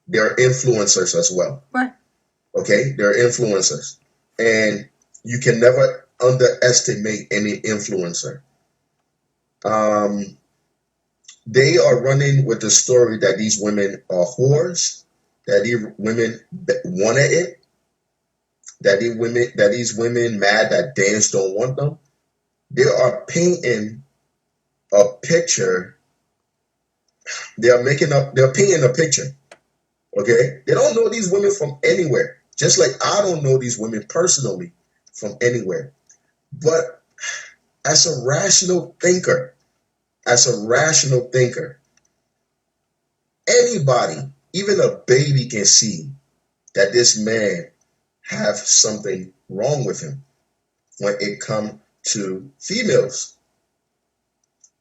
they're influencers as well. Right. Okay, they're influencers, and you can never underestimate any influencer. Um, they are running with the story that these women are whores, that these women wanted it, that these women mad that Dance don't want them. They are painting a picture. They're painting a picture. Okay, they don't know these women from anywhere. Just like I don't know these women personally from anywhere. But as a rational thinker, as a rational thinker, anybody, even a baby, can see that this man have something wrong with him when it comes to females.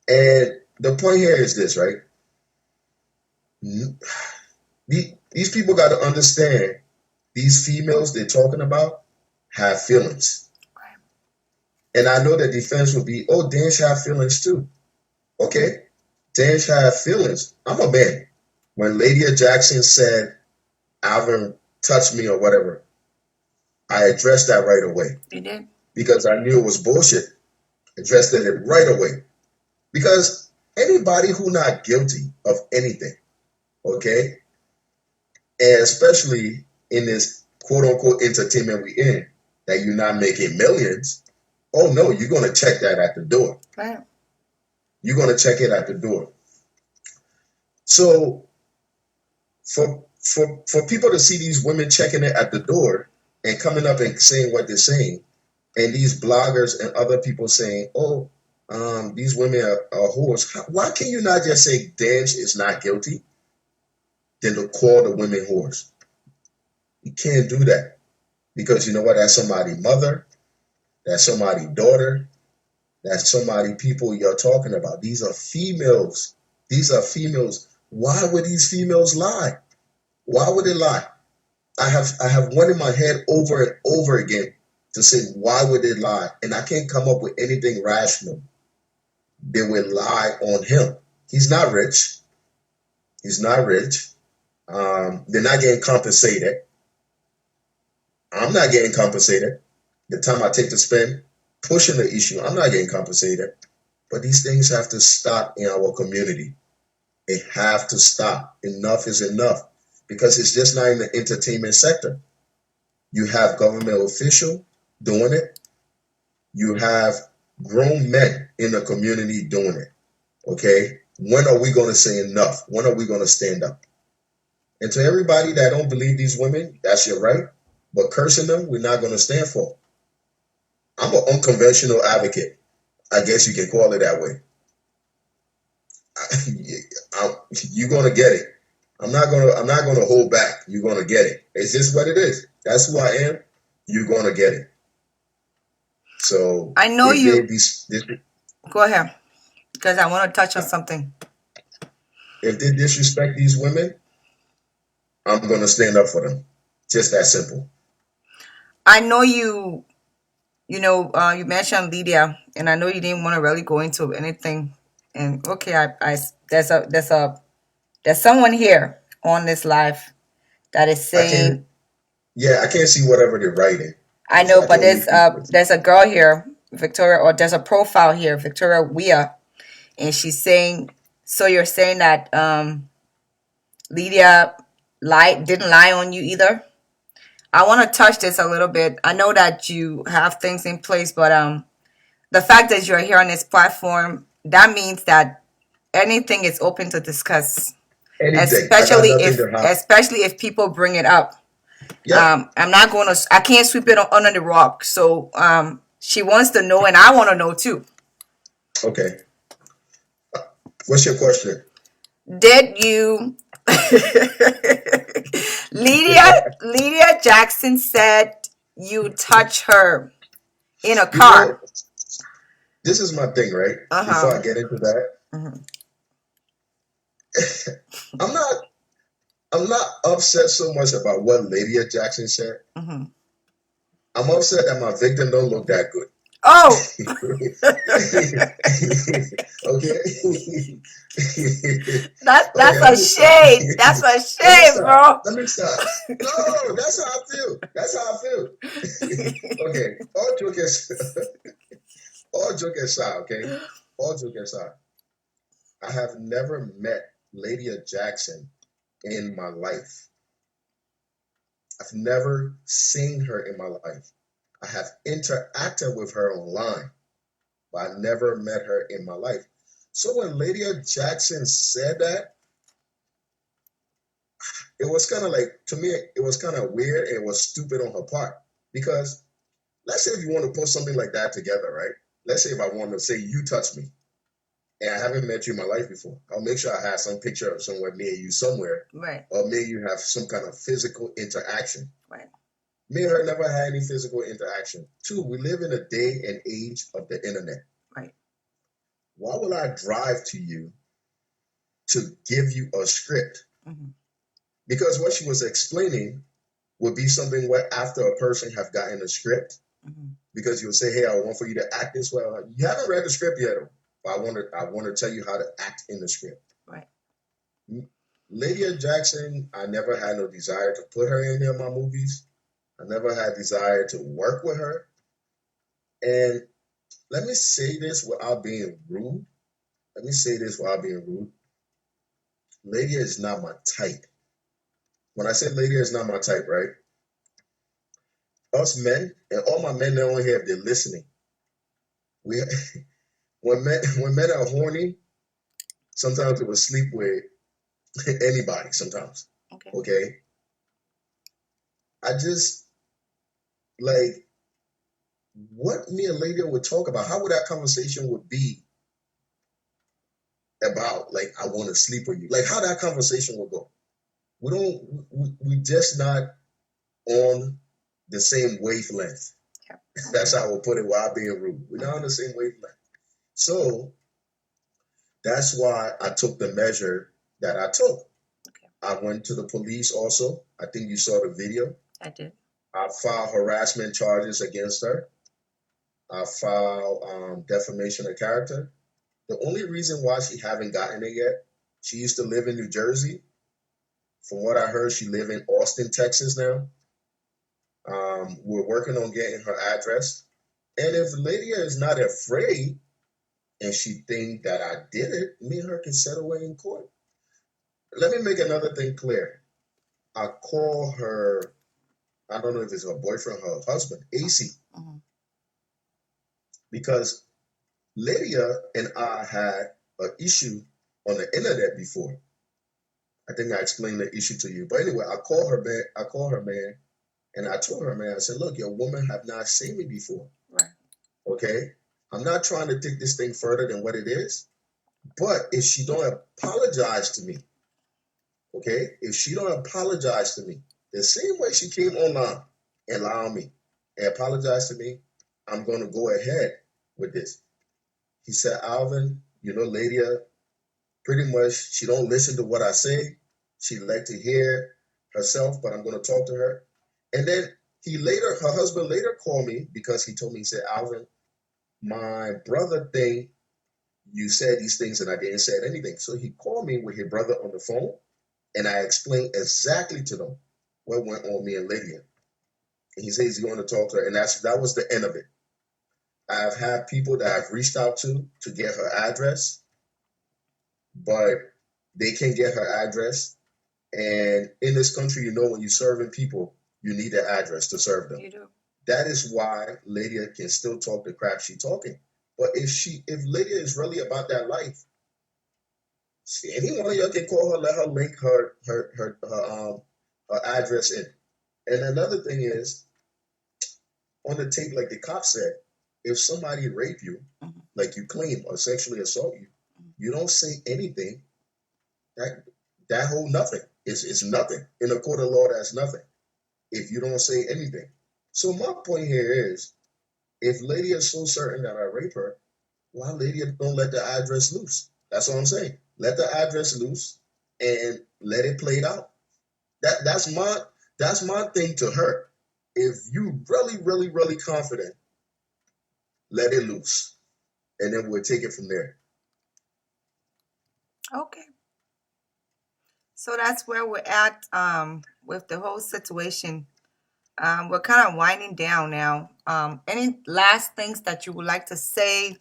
And the point here is this, right? These people got to understand these females they're talking about have feelings. And I know the defense would be, "Oh, Dance have feelings too." Okay, Dance have feelings. I'm a man. When Lydia Jackson said, "Alvin touched me" or whatever, I addressed that right away You did. because I knew it was bullshit. Addressed it right away because anybody who not guilty of anything, okay, and especially in this quote unquote entertainment we in, that you're not making millions. Oh no, you're gonna check that at the door. Right. You're gonna check it at the door. So for people to see these women checking it at the door and coming up and saying what they're saying, and these bloggers and other people saying, "Oh, these women are whores," why can you not just say Dange is not guilty, then to call the women whores? You can't do that because you know what? That's somebody's mother, that's somebody's daughter, that's somebody people you're talking about. These are females. These are females. Why would these females lie? Why would they lie? I have one in my head over and over again to say why would they lie, and I can't come up with anything rational. They would lie on him. He's not rich. He's not rich. They're not getting compensated. I'm not getting compensated. The time I take to spend pushing the issue, I'm not getting compensated. But these things have to stop in our community. They have to stop. Enough is enough. Because it's just not in the entertainment sector. You have government official doing it. You have grown men in the community doing it. Okay? When are we going to say enough? When are we going to stand up? And to everybody that don't believe these women, that's your right. But cursing them, we're not going to stand for. I'm an unconventional advocate. I guess you can call it that way. You're gonna get it. I'm not gonna hold back. You're gonna get it. It's just what it is. That's who I am. You're gonna get it. So I know if you. They Go ahead, because I want to touch on something. if they disrespect these women, I'm gonna stand up for them. Just that simple. I know you. You know, you mentioned Lydia, and I know you didn't want to really go into anything. And okay, there's someone here on this live that is I can't. saying, Yeah, I can't see whatever they're writing. I So know, I but can only see. there's a girl here, Victoria, or there's a profile here, Victoria Weah, and she's saying, so you're saying that Lydia didn't lie on you either? I want to touch this a little bit. I know that you have things in place, but the fact that you're here on this platform, that means that anything is open to discuss, Anything. I got nothing to hide. especially if people bring it up. Yeah. I'm not going to. I can't sweep it under the rug. So she wants to know, and I want to know too. Okay. What's your question? Did you? Lydia Jackson said you touch her in a You know, car. this is my thing, right? Uh Before huh. I get into that, Mm-hmm. I'm not I'm not upset so much about what Lydia Jackson said. Mm-hmm. I'm upset that my victim don't look that good. Oh. Okay. That's Okay, a shade. That's a let me shade, stop. bro. Let me stop. No, that's how I feel. That's how I feel. Okay. All joke aside, okay? All joke aside. I have never met Lydia Jackson in my life. I've never seen her in my life. I have interacted with her online, but I never met her in my life. So when Lydia Jackson said that, it was kind of like, to me, it was kind of weird. It was stupid on her part. Because let's say if you want to put something like that together, right? Let's say if I want to say you touch me and I haven't met you in my life before, I'll make sure I have some picture of somewhere, me and you somewhere, Right. or maybe you have some kind of physical interaction. Right. Me and her never had any physical interaction. Two, we live in a day and age of the internet. Right. Why will I drive to you to give you a script? Mm-hmm. Because what she was explaining would be something where after a person have gotten a script, Mm-hmm. because you'll say, "Hey, I want for you to act this way." You haven't read the script yet, but I want to tell you how to act in the script. Right. Lydia Jackson, I never had no desire to put her in any of my movies. I never had desire to work with her. And let me say this without being rude. Let me say this without being rude. Lydia is not my type. When I say Lydia is not my type, right? Us men, and all my men that on here, if they're listening, we when men are horny, sometimes they will sleep with anybody. Sometimes, Okay. okay. I just like what me and Lydia would talk about. How would that conversation would be about? Like, I want to sleep with you. Like, how that conversation would go. We don't. We just not on the same wavelength. Yeah. That's Okay. how I would put it without being rude. We're not on the same wavelength. So that's why I took the measure that I took. Okay. I went to the police also. I think you saw the video. I did. I filed harassment charges against her. I filed defamation of character. The only reason why she haven't gotten it yet, she used to live in New Jersey. From what I heard, she live in Austin, Texas now. We're working on getting her address. And if Lydia is not afraid and she think that I did it, me and her can settle away in court. Let me make another thing clear. I call her, I don't know if it's her boyfriend or her husband, AC, Mhm. because Lydia and I had an issue on the internet before. I think I explained the issue to you. But anyway, I call her man, and I told her, man, I said, look, your woman have not seen me before. Right. Okay? I'm not trying to take this thing further than what it is. But if she don't apologize to me, okay? If she don't apologize to me, the same way she came online and allowed me and apologized to me, I'm gonna go ahead with this. He said, Alvin, Lydia, pretty much she don't listen to what I say. She like to hear herself, but I'm gonna talk to her. And then her husband later called me because he told me, he said, Alvin, my brother thing, you said these things and I didn't say anything. So he called me with his brother on the phone and I explained exactly to them what went on me and Lydia. And he says he's going to talk to her. And that was the end of it. I've had people that I've reached out to get her address, but they can't get her address. And in this country, when you're serving people, you need an address to serve them. You do. That is why Lydia can still talk the crap she's talking. But if Lydia is really about that life, any one of y'all can call her, let her link her address in. And another thing is, on the tape, like the cop said, if somebody rape you, Mhm. like you claim, or sexually assault you, you don't say anything. That whole nothing is nothing in a court of law. That's nothing if you don't say anything. So my point here is, if Lady is so certain that I rape her, why Lady don't let the address loose? That's all I'm saying. Let the address loose and let it play it out. That's my thing to her. If you really, really, really confident, let it loose. And then we'll take it from there. Okay. So that's where we're at with the whole situation. We're kind of winding down now. Any last things that you would like to say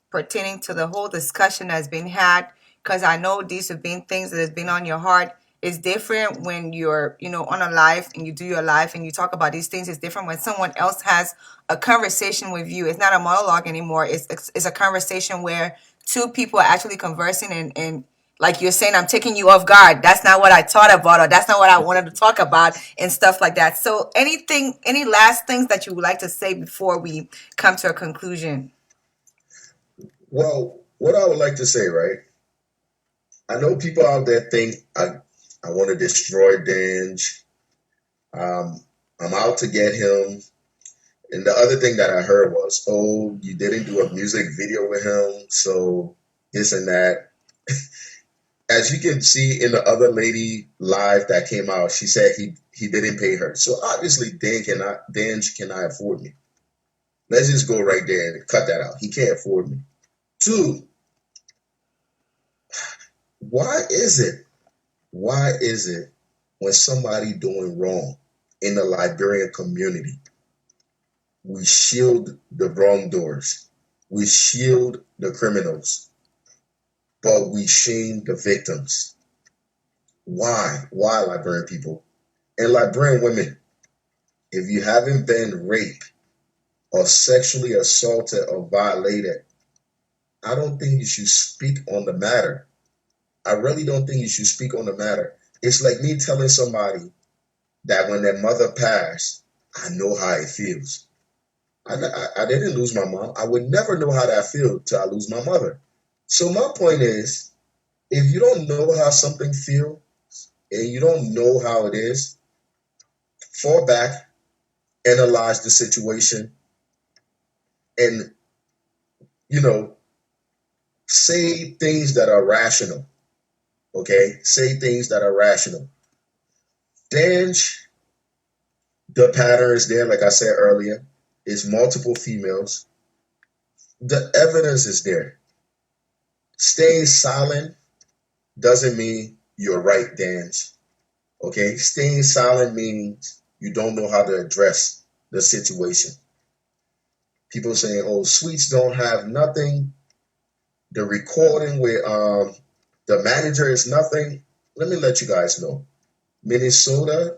pertaining to the whole discussion that's been had? Because I know these have been things that has been on your heart. It's different when you're, on a live and you do your live and you talk about these things. It's different when someone else has a conversation with you. It's not a monologue anymore. It's a conversation where two people are actually conversing and like you're saying, I'm taking you off guard. That's not what I thought about, or that's not what I wanted to talk about, and stuff like that. So, any last things that you would like to say before we come to a conclusion? Well, what I would like to say, right? I know people out there think I want to destroy Dange. Um, I'm out to get him. And the other thing that I heard was, oh, you didn't do a music video with him, so this and that. As you can see in the other lady live that came out, she said he didn't pay her. So obviously Dange cannot afford me. Let's just go right there and cut that out. He can't afford me. Two, why is it? Why is it when somebody doing wrong in the Liberian community, we shield the wrongdoers, we shield the criminals, but we shame the victims? Why? Why, Liberian people? And Liberian women, if you haven't been raped or sexually assaulted or violated, I don't think you should speak on the matter. I really don't think you should speak on the matter. It's like me telling somebody that when their mother passed, I know how it feels. I didn't lose my mom. I would never know how that feels till I lose my mother. So my point is, if you don't know how something feels and you don't know how it is, fall back, analyze the situation, and you know, say things that are rational. Okay, say things that are rational. Dange The pattern is there, like I said earlier. It's multiple females. The evidence is there. Staying silent doesn't mean you're right, Dance. Okay? Staying silent means you don't know how to address the situation. People saying, oh, Sweets don't have nothing. The recording with the manager is nothing. Let me let you guys know. Minnesota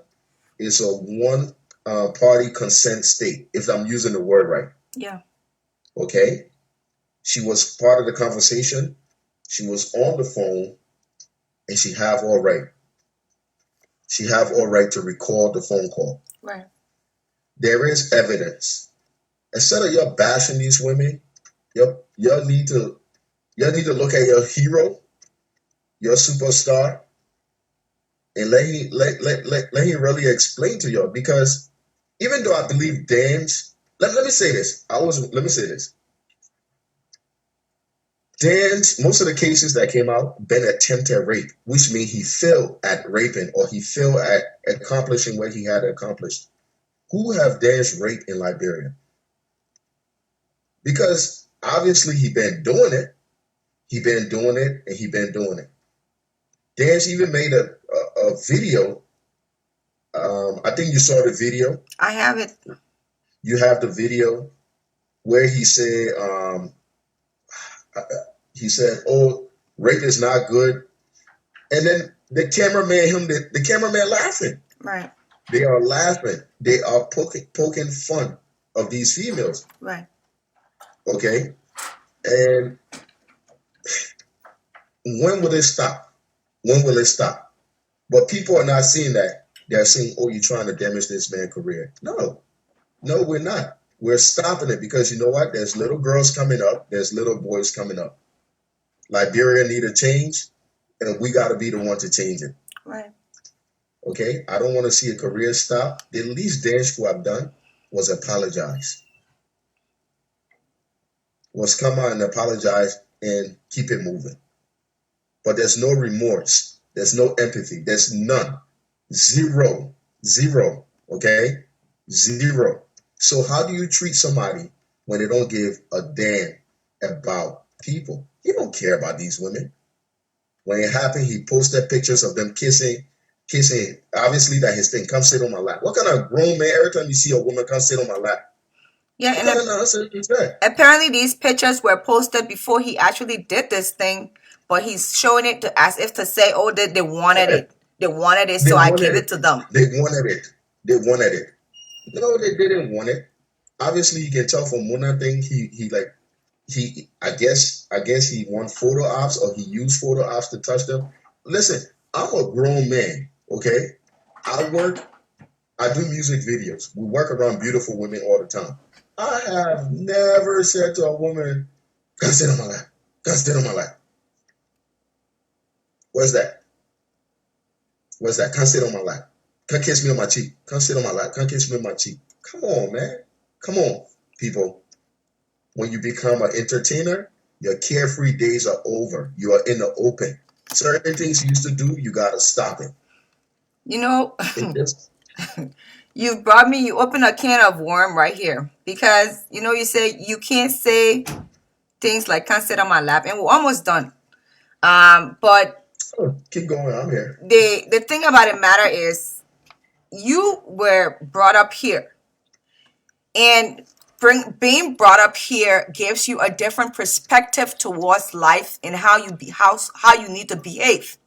is a one party consent state, if I'm using the word right. Yeah. Okay? She was part of the conversation. She was on the phone, and she have all right. She have all right to record the phone call. Right. There is evidence. Instead of you bashing these women, you need to look at your hero, your superstar, and let him really explain to you. Because even though I believe Dan's, let me say this. Let me say this. Dan's, most of the cases that came out been attempted rape, which means he failed at raping or he failed at accomplishing what he had accomplished. Who have Dan's raped in Liberia? Because obviously he been doing it. He been doing it and he been doing it. Dan's even made a video. I think you saw the video. I have it. You have the video where he said, "Oh, rape is not good," and then the cameraman laughing. Right. They are laughing. They are poking fun of these females. Right. Okay, and when will it stop? When will it stop? But people are not seeing that. They're saying, "Oh, you're trying to damage this man's career." No, we're not. We're stopping it because you know what? There's little girls coming up. There's little boys coming up. Liberia need a change, and we got to be the one to change it. Right. Okay? I don't want to see a career stop. The least Dance could have done was apologize. Was come out and apologize and keep it moving. But there's no remorse. There's no empathy. There's none. Zero. Zero. Okay? Zero. So how do you treat somebody when they don't give a damn about people? He don't care about these women. When it happened, he posted pictures of them kissing. Obviously, that his thing, come sit on my lap. What kind of grown man, every time you see a woman, come sit on my lap? Yeah, What kind of nonsense is that? apparently these pictures were posted before he actually did this thing, but he's showing it to as if to say, oh, they wanted Yeah. it. They wanted it, They so I wanted gave it. it to them. They wanted it. They wanted it. No, they didn't want it. Obviously, you can tell from one thing. I guess he won photo ops or he used photo ops to touch them. Listen, I'm a grown man. Okay, I do music videos. We work around beautiful women all the time. I have never said to a woman, "Come sit on my lap. Come sit on my lap." Where's that? Where's that? Come sit on my lap. Come kiss me on my cheek. Come sit on my lap. Come kiss me on my cheek. Come on, man. Come on, people. When you become an entertainer, your carefree days are over. You are in the open. Certain things you used to do, you gotta stop it. You know, It just you open a can of worm right here because, you say you can't say things like can't sit on my lap, and we're almost done. But keep going. I'm here. the thing about it matter is you were brought up here, and being brought up here gives you a different perspective towards life and how you need to behave.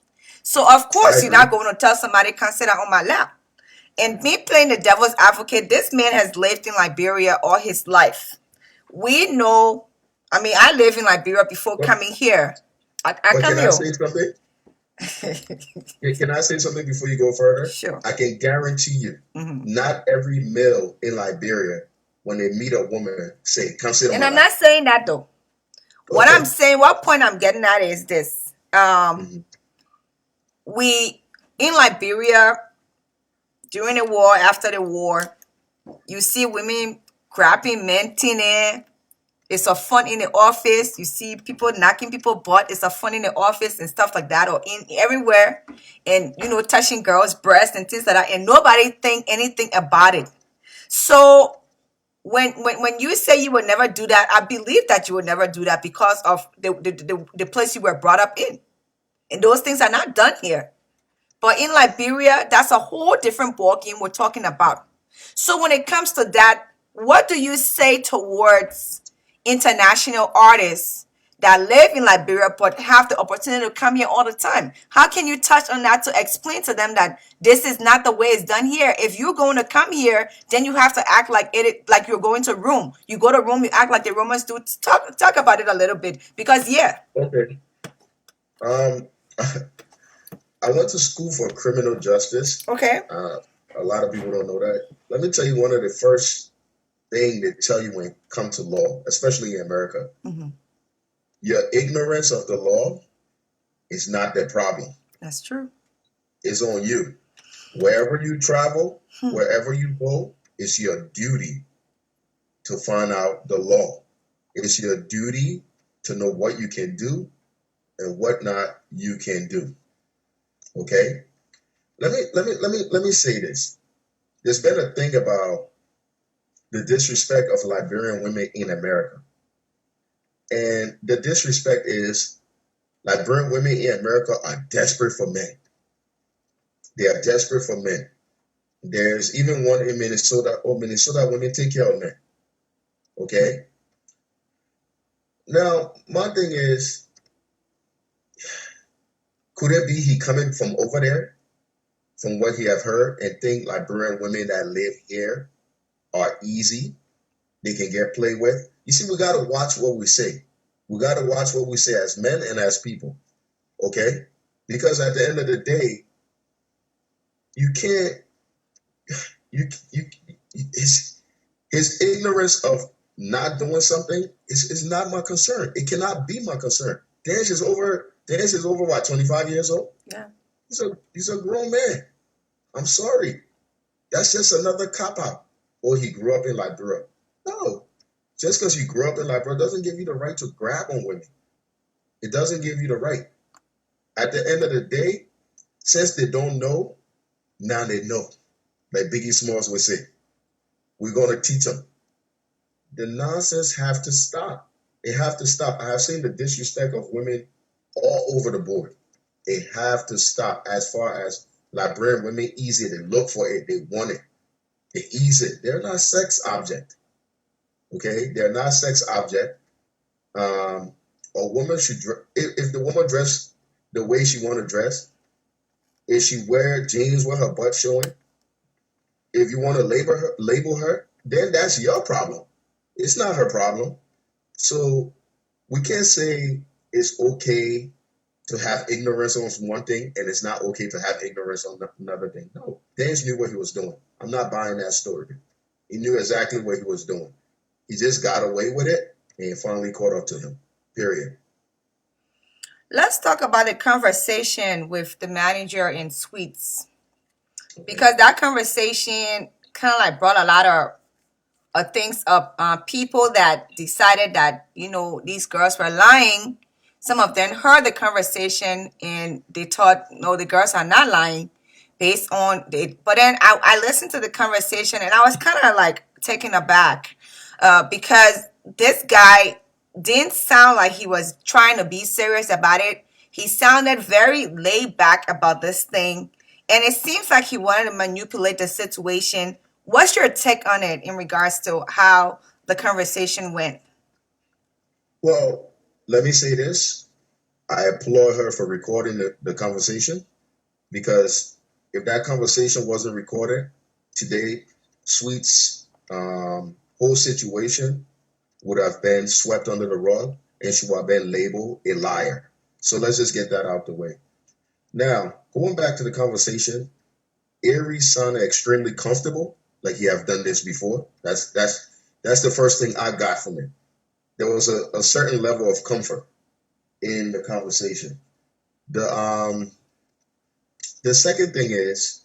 So of I course you're agree. not going to tell somebody can't sit on my lap. And me playing the devil's advocate, this man has lived in Liberia all his life. We know, I mean, I lived in Liberia before But, coming here. I but come can I here. say something? Can I say something before you go further? Sure. I can guarantee you, not every male in Liberia, when they meet a woman, say, "Come sit on And my I'm not lap." saying that though. What I'm Okay. saying, what point I'm getting at is this. Mhm. We, in Liberia, during the war, after the war, you see women grabbing men, teenage. It's a fun in the office. You see people knocking people butt. It's a fun in the office and stuff like that, or in everywhere, and touching girls' breasts and things like that. And nobody think anything about it. So when you say you would never do that, I believe that you would never do that because of the place you were brought up in. And those things are not done here. But in Liberia, that's a whole different ballgame we're talking about. So when it comes to that, what do you say towards international artists that live in Liberia but have the opportunity to come here all the time? How can you touch on that to explain to them that this is not the way it's done here? If you're going to come here, then you have to act like it, like you're going to Rome. You go to Rome, you act like the Romans do. Talk about it a little bit because yeah. Okay. Um, I went to school for criminal justice. Okay. A lot of people don't know that. Let me tell you one of the first thing they tell you when it comes to law, especially in America. Mm-hmm. Your ignorance of the law is not their problem. That's true. It's on you. Wherever you travel, wherever you go, it's your duty to find out the law. It's your duty to know what you can do and what not you can do. Okay? Let me say this. There's been a thing about the disrespect of Liberian women in America. And the disrespect is Liberian women in America are desperate for men. They are desperate for men. There's even one in Minnesota. Oh, Minnesota women take care of men. Okay? Now, my thing is, could it be he coming from over there, from what he have heard, and think Liberian women that live here are easy? They can get played with? You see, we got to watch what we say. We got to watch what we say as men and as people. Okay? Because at the end of the day, you can't, his ignorance of not doing something is not my concern. It cannot be my concern. Dance is over what, 25 years old? Yeah. He's a grown man. I'm sorry. That's just another cop out. Or he grew up in Liberia. No. Just because you grew up in Liberia doesn't give you the right to grab on women. It doesn't give you the right. At the end of the day, since they don't know, now they know. Like Biggie Smalls would say, we're going to teach them. The nonsense have to stop. It have to stop. I have seen the disrespect of women all over the board. It have to stop. As far as Liberian women, easy. They look for it. They want it. They ease it. They're not sex object. Okay? They're not sex object. A woman should, if the woman dress the way she want to dress, if she wear jeans with her butt showing, if you want to label her, then that's your problem. It's not her problem. So we can't say it's okay to have ignorance on one thing and it's not okay to have ignorance on another thing. No, Dance knew what he was doing. I'm not buying that story. He knew exactly what he was doing. He just got away with it and it finally caught up to him. Period. Let's talk about the conversation with the manager in Sweets because that conversation kind of like brought a lot of things up. People that decided that these girls were lying. Some of them heard the conversation and they thought, no, the girls are not lying based on it. But then I listened to the conversation and I was kind of like taken aback because this guy didn't sound like he was trying to be serious about it. He sounded very laid back about this thing. And it seems like he wanted to manipulate the situation. What's your take on it in regards to how the conversation went? Well, let me say this. I applaud her for recording the conversation because if that conversation wasn't recorded today, Sweet's whole situation would have been swept under the rug and she would have been labeled a liar. So let's just get that out the way. Now, going back to the conversation, Ari sounded extremely comfortable, like he have done this before. That's the first thing I got from it. There was a certain level of comfort in the conversation. The second thing is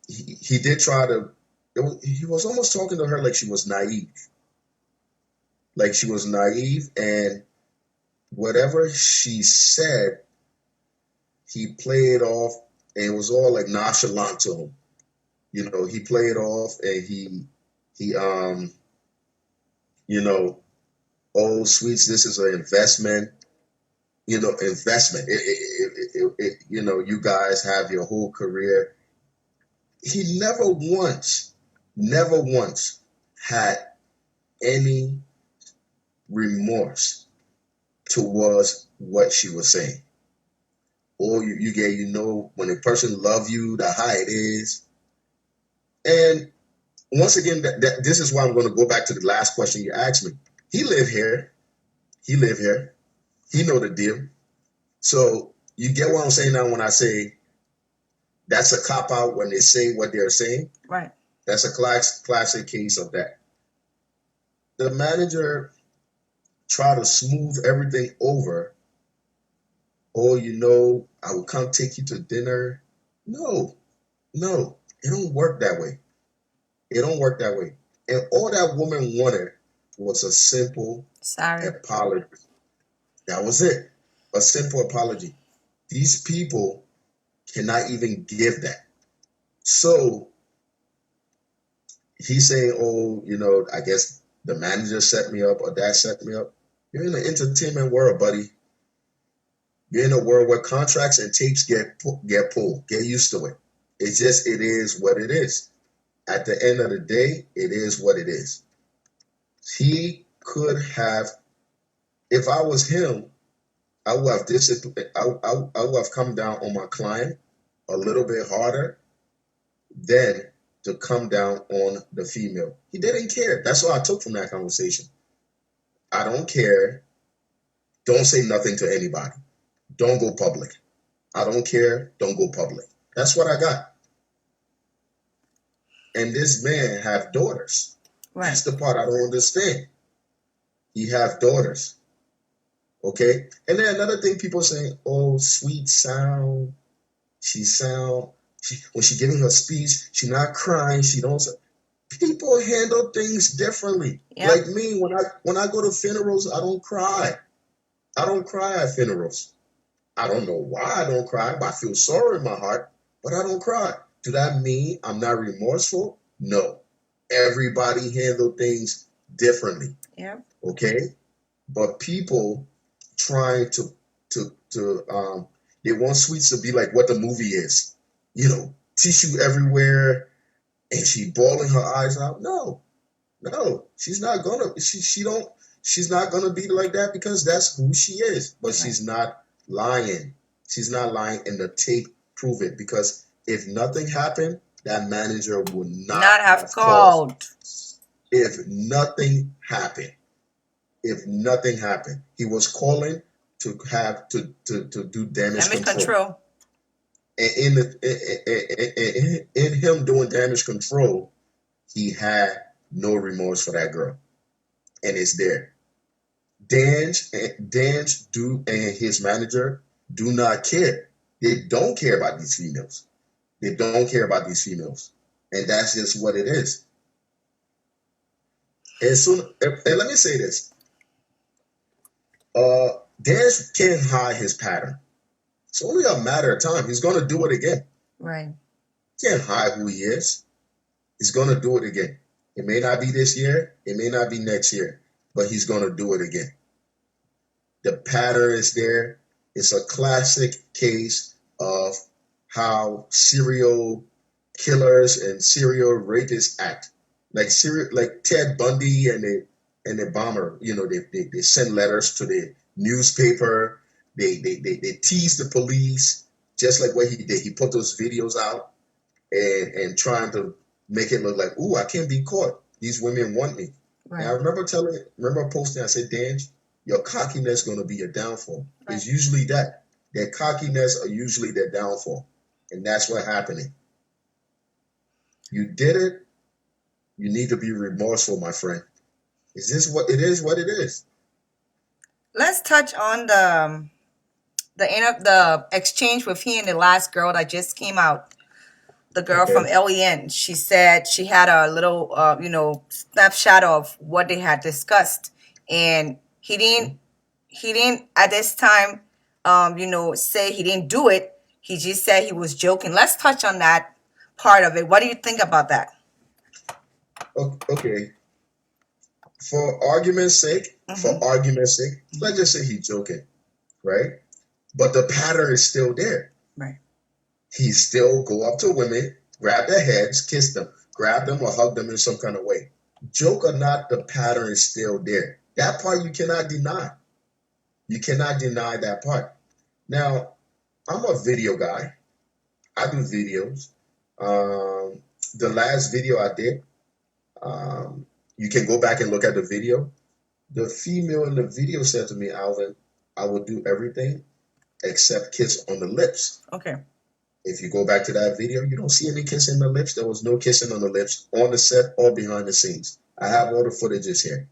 he did try to. He was almost talking to her like she was naive, and whatever she said, he played off, and it was all like nonchalant to him. he played off and he you know, oh sweets, this is an investment. Investment. You guys have your whole career. He never once had any remorse towards what she was saying. Or you get, when a person love you, the how it is. And once again, this is why I'm going to go back to the last question you asked me. He live here. He live here. He know the deal. So you get what I'm saying now when I say that's a cop out when they say what they're saying. Right. That's a classic case of that. The manager try to smooth everything over. Oh, I will come take you to dinner. No, it don't work that way. It don't work that way. And all that woman wanted was a simple apology. That was it. A simple apology. These people cannot even give that. So he's saying, oh, I guess the manager set me up or that set me up. You're in the entertainment world, buddy. You're in a world where contracts and tapes get pulled. Get used to it. It is what it is. At the end of the day, it is what it is. He could have, if I was him, I would have disciplined. I would have come down on my client a little bit harder than to come down on the female. He didn't care. That's what I took from that conversation. I don't care. Don't say nothing to anybody. Don't go public. I don't care. Don't go public. That's what I got. And this man have daughters. Right. That's the part I don't understand. He have daughters. Okay? And then another thing people saying, oh, sweet sound. When she giving her speech, she not crying. She don't. People handle things differently. Yep. Like me, when I go to funerals, I don't cry. I don't cry at funerals. I don't know why I don't cry, but I feel sorrow in my heart, but I don't cry. Do that mean I'm not remorseful? No. Everybody handle things differently. Yeah. Okay? But people trying to they want sweets to be like what the movie is. Tissue everywhere and she bawling her eyes out. No. She's not gonna she's not gonna be like that because that's who she is. But she's not lying. She's not lying, and the tape prove it. Because if nothing happened, that manager would not have called. If nothing happened, he was calling to have to do damage control. And in him doing damage control, he had no remorse for that girl, and it's there. Dange and his manager do not care. They don't care about these females. And that's just what it is. And let me say this. Dange can't hide his pattern. It's only a matter of time. He's going to do it again. Right. He can't hide who he is. He's going to do it again. It may not be this year. It may not be next year. But he's going to do it again. The pattern is there. It's a classic case of how serial killers and serial rapists act. Like Ted Bundy and the bomber. They send letters to the newspaper. They tease the police, just like what he did. He put those videos out and trying to make it look like, ooh, I can't be caught. These women want me. Right. And I remember posting, I said, Dange, your cockiness is going to be your downfall. Right. It's usually that. Their cockiness are usually their downfall. And that's what's happening. You did it. You need to be remorseful, my friend. Is this what it is? What it is? Let's touch on the exchange with he and the last girl that just came out. The girl from LEN. She said she had a little, snapshot of what they had discussed, and he didn't at this time, say he didn't do it. He just said he was joking. Let's touch on that part of it. What do you think about that? Okay, for argument's sake, let's just say he's joking, right? But the pattern is still there. Right. He still go up to women, grab their heads, kiss them, grab them or hug them in some kind of way. Joke or not, the pattern is still there. That part you cannot deny. You cannot deny that part. Now, I'm a video guy. I do videos. The last video I did, you can go back and look at the video. The female in the video said to me, Alvin, I will do everything except kiss on the lips. Okay. If you go back to that video, you don't see any kissing on the lips. There was no kissing on the lips on the set or behind the scenes. I have all the footages here.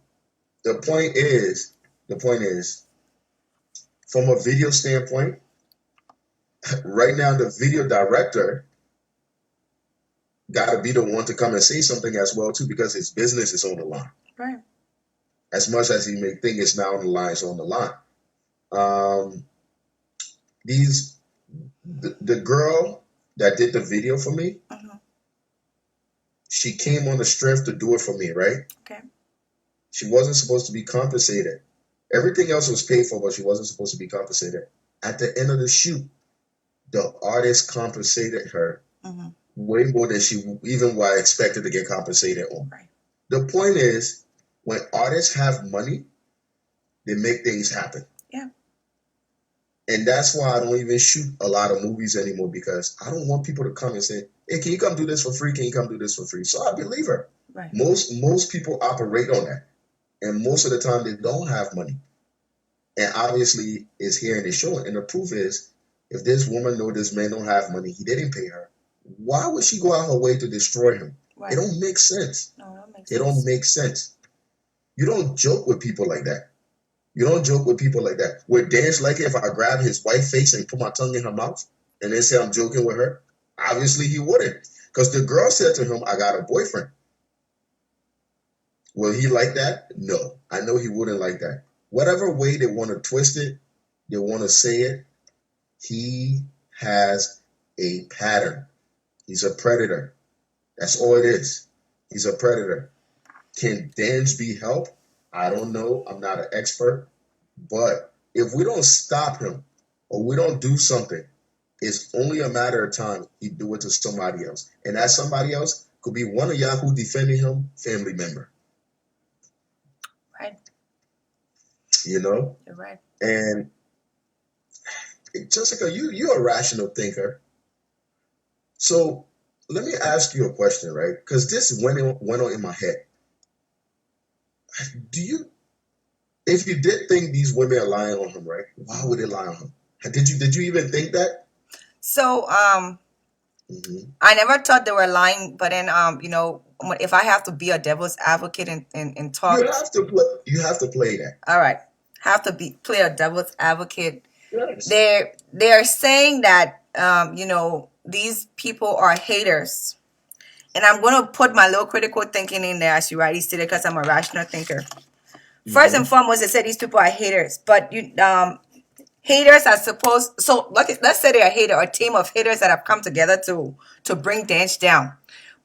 The point is, from a video standpoint, right now the video director got to be the one to come and say something as well too, because his business is on the line. Right. As much as he may think it's not on the line, it's on the line. The girl that did the video for me, she came on the strength to do it for me, right? Okay. She wasn't supposed to be compensated. Everything else was paid for, but she wasn't supposed to be compensated. At the end of the shoot, the artist compensated her way more than she even was expected to get compensated on. Right. The point is, when artists have money, they make things happen. Yeah. And that's why I don't even shoot a lot of movies anymore, because I don't want people to come and say, hey, can you come do this for free? Can you come do this for free? So I believe her. Right. Most people operate on that. And most of the time they don't have money. And obviously it's here and it's showing. And the proof is, if this woman know this man don't have money, he didn't pay her, why would she go out her way to destroy him? Right. It don't make sense. No, that makes sense. It don't make sense. You don't joke with people like that. You don't joke with people like that. Would Dance like it if I grab his white face and put my tongue in her mouth and then say I'm joking with her? Obviously he wouldn't. Because the girl said to him, I got a boyfriend. Will he like that? No. I know he wouldn't like that. Whatever way they want to twist it, they want to say it, he has a pattern. He's a predator. That's all it is. He's a predator. Can Dance be helped? I don't know. I'm not an expert. But if we don't stop him or we don't do something, it's only a matter of time he do it to somebody else. And that somebody else could be one of y'all who defending him, family member. Right. You know? You're right. And Jessica, you're a rational thinker. So let me ask you a question, right? Because this went on in my head. If you did think these women are lying on him, right? Why would they lie on him? Did you even think that? So I never thought they were lying, but then if I have to be a devil's advocate and talk, you have to play that. All right, have to play a devil's advocate. Yes. They're saying that these people are haters. And I'm going to put my little critical thinking in there, as you rightly stated, because I'm a rational thinker. First and foremost, they said these people are haters. But haters are supposed... So let's say they're a hater, a team of haters that have come together to bring Dance down.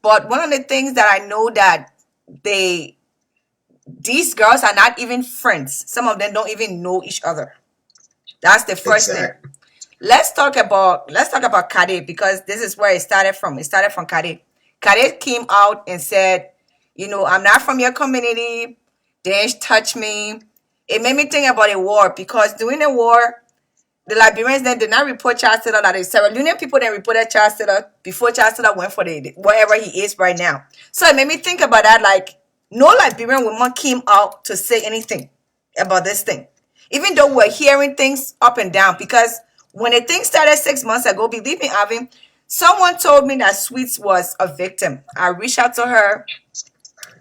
But one of the things that I know that these girls are not even friends. Some of them don't even know each other. That's the first thing. Let's talk about Kade, because this is where it started from. It started from Kade. Kade came out and said, I'm not from your community. Dance touched me. It made me think about a war, because during the war, the Liberians then did not report Charles Taylor. That the Sierra Leonean people then reported Charles Taylor before Charles Taylor went for wherever he is right now. So it made me think about that. Like, no Liberian woman came out to say anything about this thing, even though we're hearing things up and down. Because when the thing started 6 months ago, believe me, Alvin, someone told me that Sweets was a victim. I reached out to her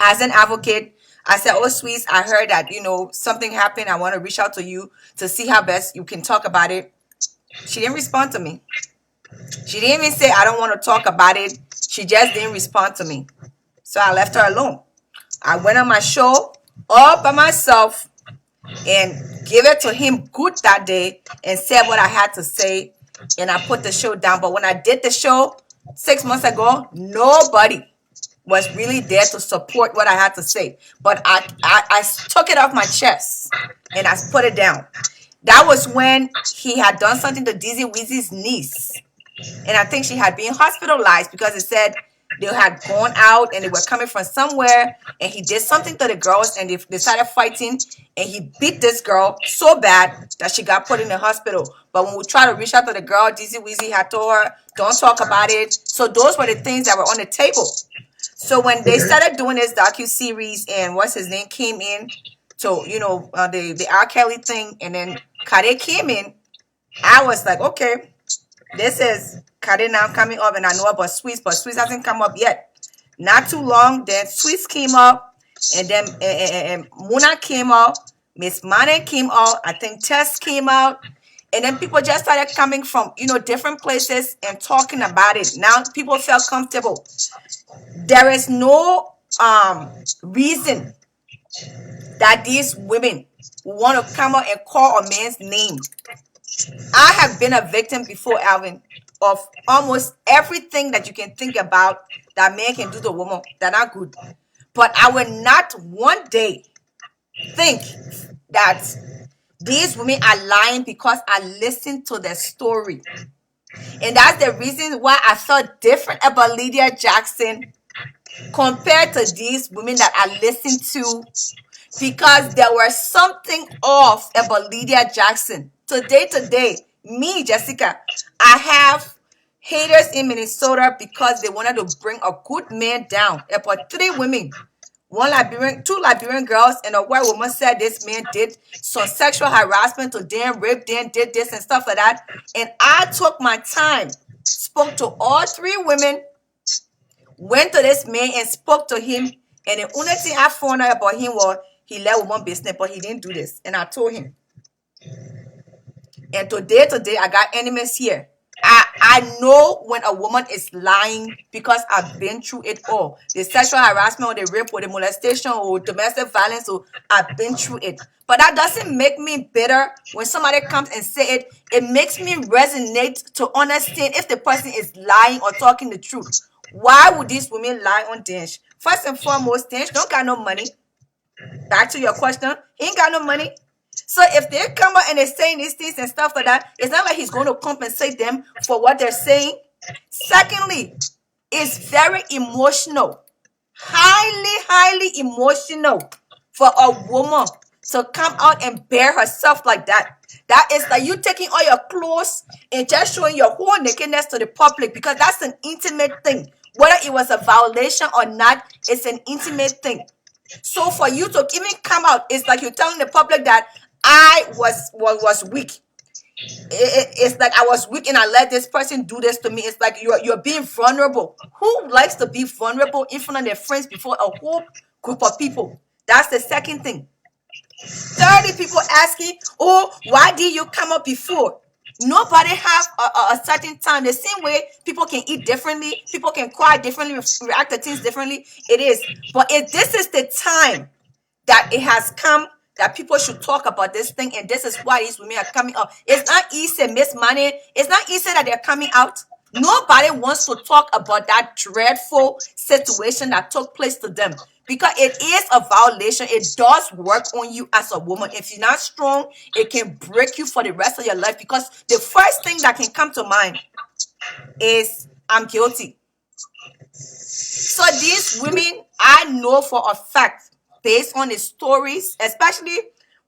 as an advocate. I said, oh, Sweets, I heard that, something happened. I want to reach out to you to see how best you can talk about it. She didn't respond to me. She didn't even say, I don't want to talk about it. She just didn't respond to me. So I left her alone. I went on my show all by myself and gave it to him good that day and said what I had to say. And I put the show down. But when I did the show, 6 months ago, nobody was really there to support what I had to say. But I took it off my chest and I put it down. That was when he had done something to Dizzy Weezy's niece. And I think she had been hospitalized because it said they had gone out and they were coming from somewhere, and he did something to the girls and they started fighting, and he beat this girl so bad that she got put in the hospital. But when we tried to reach out to the girl, Dizzy Weezy had told her, don't talk about it. So those were the things that were on the table. So when they Okay. started doing this docu-series and what's his name came in to, the R. Kelly thing, and then Kade came in, I was like, okay, this is Kade now coming up, and I know about Sweets, but Sweets hasn't come up yet. Not too long, then Sweets came up, and then Muna came out, Miss Mane came out, I think Tess came out, and then people just started coming from different places and talking about it. Now people felt comfortable. There is no reason that these women want to come out and call a man's name. I have been a victim before, Alvin, of almost everything that you can think about that man can do to a woman that are good. But I will not one day think that these women are lying because I listened to their story. And that's the reason why I felt different about Lydia Jackson compared to these women that I listened to, because there was something off about Lydia Jackson. Today, me, Jessica, I have haters in Minnesota because they wanted to bring a good man down. About 3 women, two Liberian girls, and a white woman said this man did some sexual harassment to them, raped them, did this and stuff like that. And I took my time, spoke to all 3 women, went to this man and spoke to him. And the only thing I found out about him was he left woman business, but he didn't do this. And I told him. And today, I got enemies here. I know when a woman is lying because I've been through it all. The sexual harassment or the rape or the molestation or domestic violence, so I've been through it. But that doesn't make me bitter when somebody comes and say it. It makes me resonate to understand if the person is lying or talking the truth. Why would these women lie on Dench? First and foremost, Dench don't got no money. Back to your question, he ain't got no money. So if they come out and they're saying these things and stuff like that, it's not like he's going to compensate them for what they're saying. Secondly, it's very emotional, highly emotional for a woman to come out and bear herself like that. That is like you taking all your clothes and just showing your whole nakedness to the public, because that's an intimate thing. Whether it was a violation or not, it's an intimate thing. So for you to even come out, it's like you're telling the public that I was weak. It's like I was weak and I let this person do this to me. It's like you're being vulnerable. Who likes to be vulnerable in front of their friends before a whole group of people? That's the second thing. 30 people asking, oh, why did you come up before? Nobody have a certain time. The same way people can eat differently, people can cry differently, react to things differently. It is. But if this is the time that it has come that people should talk about this thing, and this is why these women are coming out. It's not easy, Miss Money. It's not easy that they're coming out. Nobody wants to talk about that dreadful situation that took place to them, because it is a violation. It does work on you as a woman. If you're not strong, it can break you for the rest of your life, because the first thing that can come to mind is I'm guilty. So these women, I know for a fact, based on the stories, especially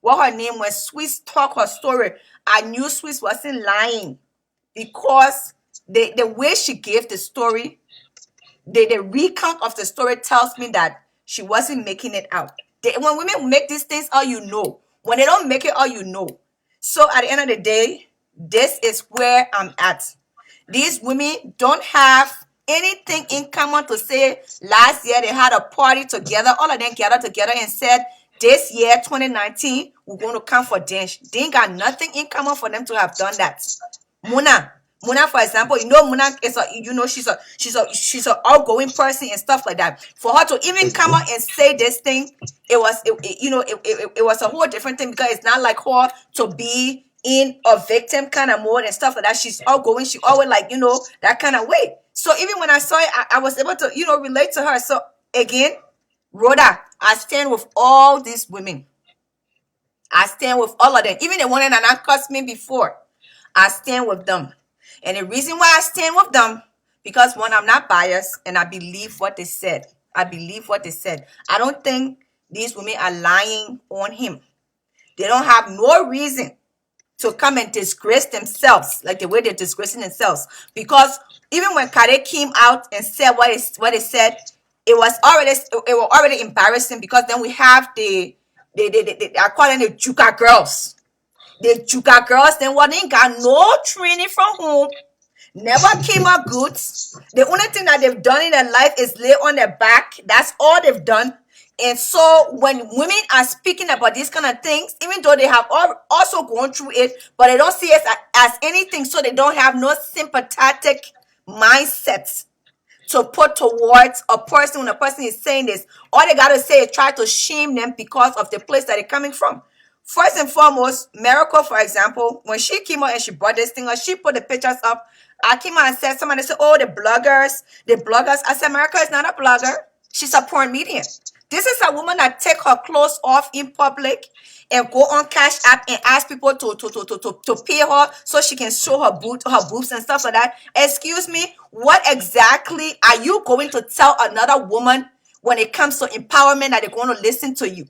what her name was, Swiss talk her story, I knew Swiss wasn't lying, because the way she gave the story, the recount of the story tells me that she wasn't making it out. When women make these things out, you know. When they don't make it out, you know. So at the end of the day, this is where I'm at. These women don't have anything in common to say. Last year they had a party together. All of them gathered together and said, this year, 2019, we're going to come for dance. They ain't got nothing in common for them to have done that. Muna, for example, Muna is she's a outgoing person and stuff like that. For her to even come out and say this thing, it was a whole different thing, because it's not like her to be in a victim kind of mode and stuff like that. She's outgoing. She always that kind of way. So even when I saw it, I was able to, relate to her. So again, Rhoda, I stand with all these women. I stand with all of them. Even the one that not cussed me before, I stand with them. And the reason why I stand with them, because one, I'm not biased, and I believe what they said. I believe what they said. I don't think these women are lying on him. They don't have no reason to come and disgrace themselves like the way they're disgracing themselves. Because even when Kade came out and said what it said, it was already embarrassing, because then we have the I call them the Juka girls. The Juka girls, then what, they ain't got no training from home, never came out good. The only thing that they've done in their life is lay on their back. That's all they've done. And so when women are speaking about these kind of things, even though they have also gone through it, but they don't see it as anything, so they don't have no sympathetic mindset to put towards a person when a person is saying this. All they gotta say is try to shame them because of the place that they're coming from. First and foremost, Miracle, for example, when she came out and she brought this thing up, she put the pictures up. I came out and said, somebody said, oh, the bloggers. I said, Miracle is not a blogger. She's a porn medium. This is a woman that take her clothes off in public and go on Cash App and ask people to pay her so she can show her boobs and stuff like that. Excuse me, what exactly are you going to tell another woman when it comes to empowerment that they're going to listen to you?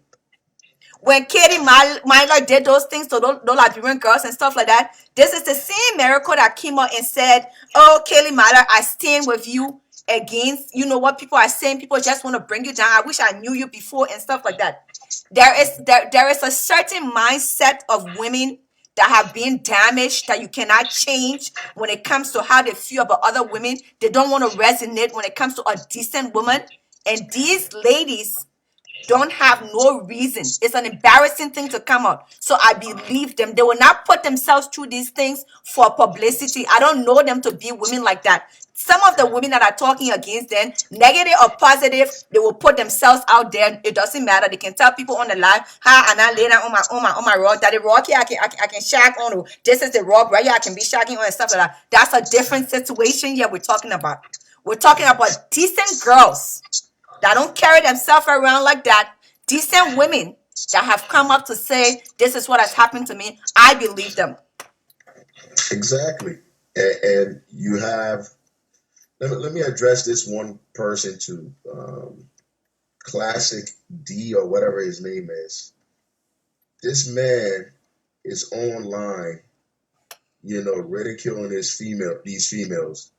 When Katie Myler did those things to those Liberian girls and stuff like that, this is the same Miracle that came out and said, oh, Kelly Myler, I stand with you against, what people are saying. People just want to bring you down. I wish I knew you before and stuff like that. There is a certain mindset of women that have been damaged that you cannot change when it comes to how they feel about other women. They don't want to resonate when it comes to a decent woman. And these ladies don't have no reason. It's an embarrassing thing to come out. So I believe them. They will not put themselves through these things for publicity. I don't know them to be women like that. Some of the women that are talking against them, negative or positive, they will put themselves out there. It doesn't matter. They can tell people on the live, hi, and I lay down on my rock. That the rock here, I can shag on. This is the rock right here. I can be shagging on and stuff like that. That's a different situation here we're talking about. We're talking about decent girls that don't carry themselves around like that. Decent women that have come up to say, this is what has happened to me. I believe them. Exactly. And you have, let me address this one person too. Classic D or whatever his name is. This man is online, ridiculing these females.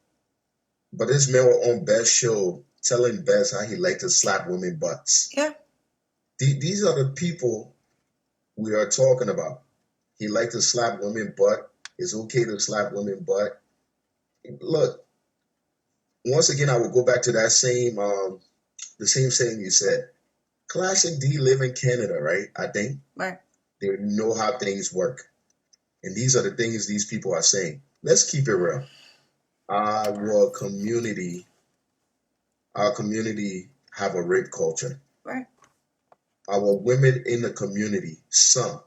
But this man was on Best Show telling Best how he liked to slap women butts. Yeah. These are the people we are talking about. He liked to slap women butt. It's okay to slap women butt. Look, once again, I will go back to that the same saying you said. Classic D live in Canada, right? I think. Right. They know how things work. And these are the things these people are saying. Let's keep it real. Our community have a rape culture. Right. Our women in the community, some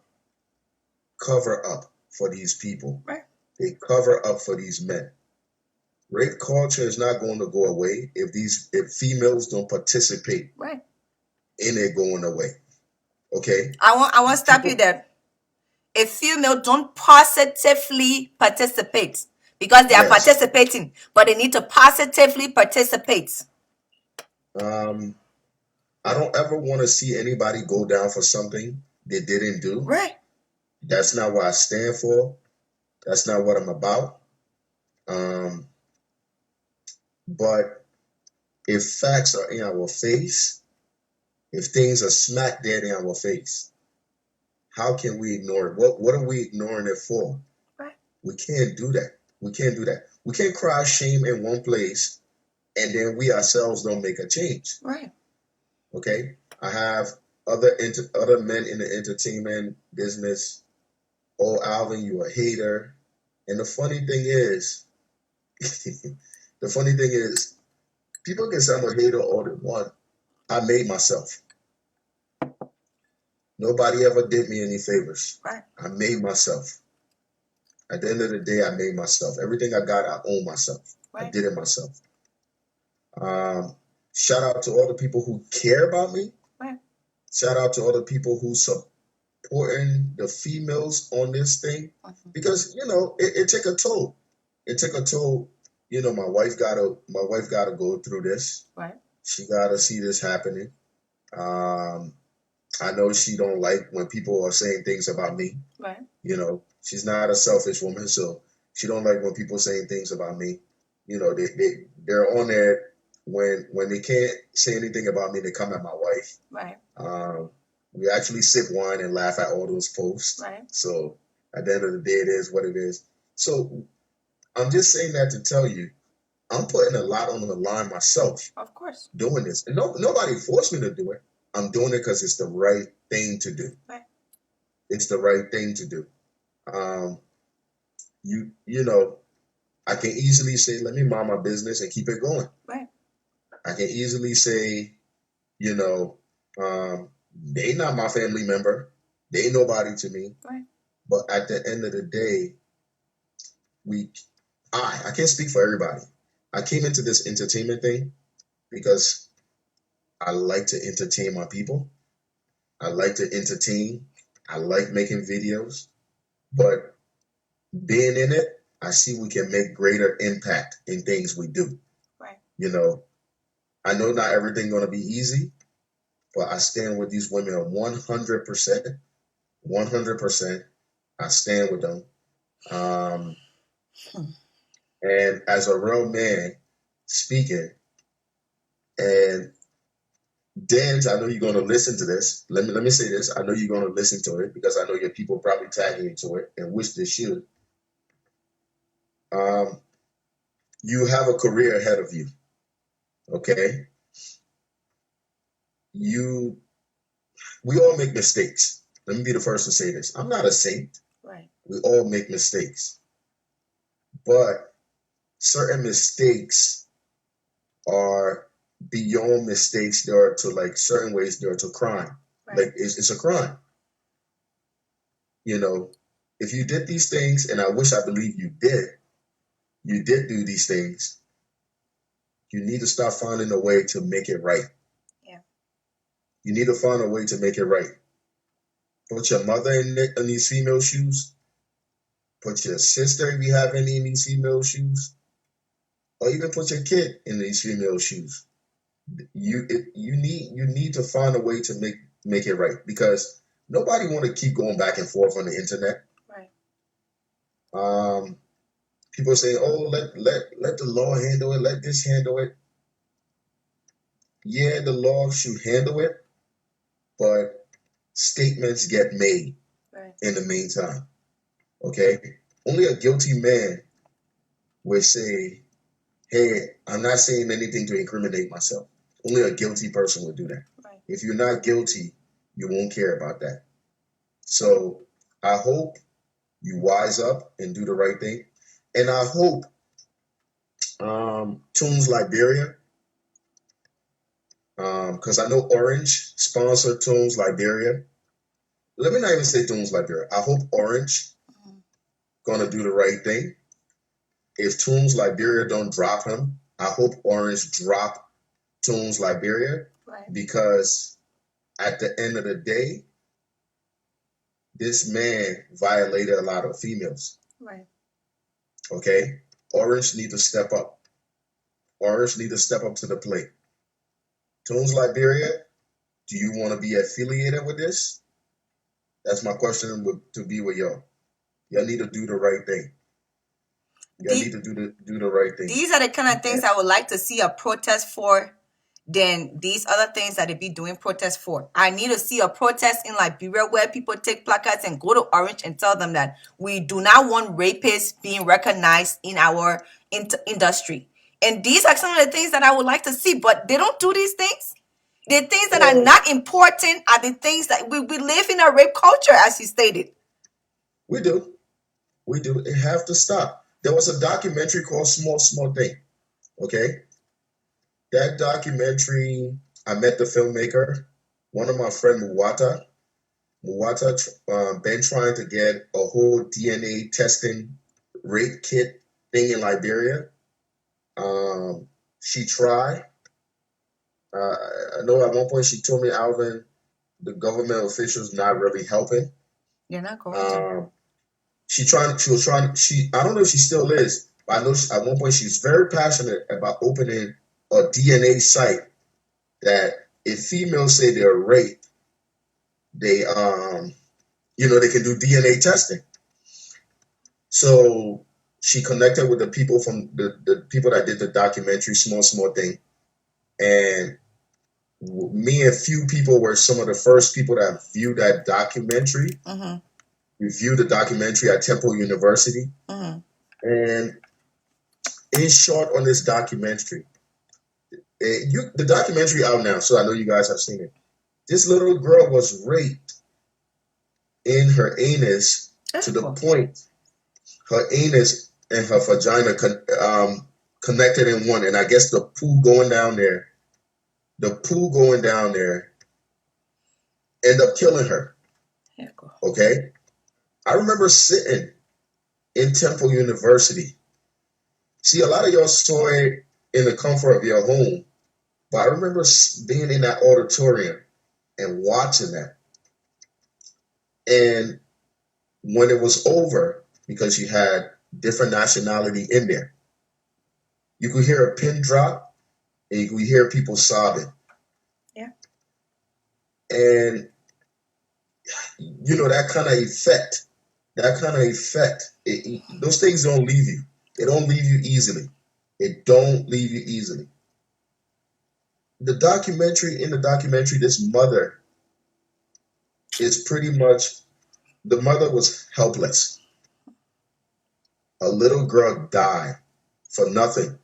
cover up for these people. Right. They cover up for these men. Rape culture is not going to go away if females don't participate Right. in it going away. Okay? I want to stop you there. A female don't positively participate because they are participating, but they need to positively participate. I don't ever want to see anybody go down for something they didn't do. Right. That's not what I stand for. That's not what I'm about. But if facts are in our face, if things are smack dead in our face, how can we ignore it? What are we ignoring it for? Right. We can't do that. We can't do that. We can't cry shame in one place and then we ourselves don't make a change. Right. Okay? I have other men in the entertainment business. Oh, Alvin, you a hater. And the funny thing is, people can say I'm a hater all they want. I made myself. Nobody ever did me any favors. Right. I made myself. At the end of the day, I made myself. Everything I got, I own myself. Right. I did it myself. Shout out to all the people who care about me. Right. Shout out to all the people who supporting the females on this thing, because it take a toll. It took a toll. My wife gotta go through this. Right. She gotta see this happening. Um, I know she don't like when people are saying things about me. Right. She's not a selfish woman, so she don't like when people saying things about me. They're on there when they can't say anything about me. They come at my wife. Right. We actually sip wine and laugh at all those posts. Right. So at the end of the day, it is what it is. So I'm just saying that to tell you, I'm putting a lot on the line myself Of course. doing this, and nobody forced me to do it. I'm doing it because it's the right thing to do. Right. It's the right thing to do. Um, you know, I can easily say, let me mind my business and keep it going. Right. I can easily say, you know, they not my family member. They ain't nobody to me. Right. But at the end of the day, I can't speak for everybody. I came into this entertainment thing because I like to entertain my people. I like to entertain. I like making videos. But being in it, I see we can make greater impact in things we do. Right. I know not everything gonna be easy, but I stand with these women 100%. 100%. I stand with them. Um, and as a real man speaking, and Dans, I know you're gonna listen to this. Let me say this. I know you're gonna listen to it because I know your people probably tagging you to it and wish they should. Um, you have a career ahead of you. Okay. We all make mistakes. Let me be the first to say this. I'm not a saint. Right. We all make mistakes. But certain mistakes are beyond mistakes. They are to, like, certain ways, they are to crime. Right. Like it's a crime. If you did these things, and I wish I believe you did do these things, you need to start finding a way to make it right. Yeah. You need to find a way to make it right. Put your mother in these female shoes. Put your sister, if you have any, in these female shoes. Or even put your kid in these female shoes. You need to find a way to make it right, because nobody want to keep going back and forth on the internet. Right. People say, "Oh, let the law handle it. Let this handle it." Yeah, the law should handle it, but statements get made. Right. In the meantime. Okay, only a guilty man would say, "Hey, I'm not saying anything to incriminate myself." Only a guilty person would do that. Right. If you're not guilty, you won't care about that. So I hope you wise up and do the right thing. And I hope Tunes Liberia, because I know Orange sponsored Tunes Liberia. Let me not even say Tunes Liberia. I hope Orange gonna do the right thing. If Tunes Liberia don't drop him, I hope Orange drop Tunes Liberia. Right. Because at the end of the day, this man violated a lot of females. Right. Okay? Orange need to step up. Orange need to step up to the plate. Tunes Liberia, do you want to be affiliated with this? That's my question to be with y'all. Y'all need to do the right thing. Y'all need to do the right thing. These are the kind of things I would like to see a protest for than these other things that they be doing protests for. I need to see a protest in Liberia where people take placards and go to Orange and tell them that we do not want rapists being recognized in our industry. And these are some of the things that I would like to see, but they don't do these things. The things that are not important are the things that we live in a rape culture, as you stated. We do. It have to stop. There was a documentary called Small Small Thing. Okay? That documentary, I met the filmmaker, one of my friend Muwata. Been trying to get a whole DNA testing rape kit thing in Liberia. She tried. I know at one point she told me, Alvin, the government officials not really helping. You're not going to. Um, she was trying. I don't know if she still is, but I know at one point she was very passionate about opening a DNA site that if females say they're raped, they they can do DNA testing. So she connected with the people from the people that did the documentary, small thing, and me and few people were some of the first people that viewed that documentary. Mm-hmm. We viewed the documentary at Temple University, Mm-hmm. and in short, on this documentary, the documentary out now, so I know you guys have seen it. This little girl was raped in her anus That's to the cool. point her anus and her vagina connected in one, and I guess the poo going down there end up killing her. Yeah, cool. Okay, I remember sitting in Temple University. See, a lot of y'all saw it in the comfort of your home, but I remember being in that auditorium and watching that. And when it was over, because you had different nationality in there, you could hear a pin drop and you could hear people sobbing. Yeah. And that kind of effect, those things don't leave you. They don't leave you easily. It don't leave you easily. In the documentary, this mother is pretty much, the mother was helpless. A little girl died for nothing.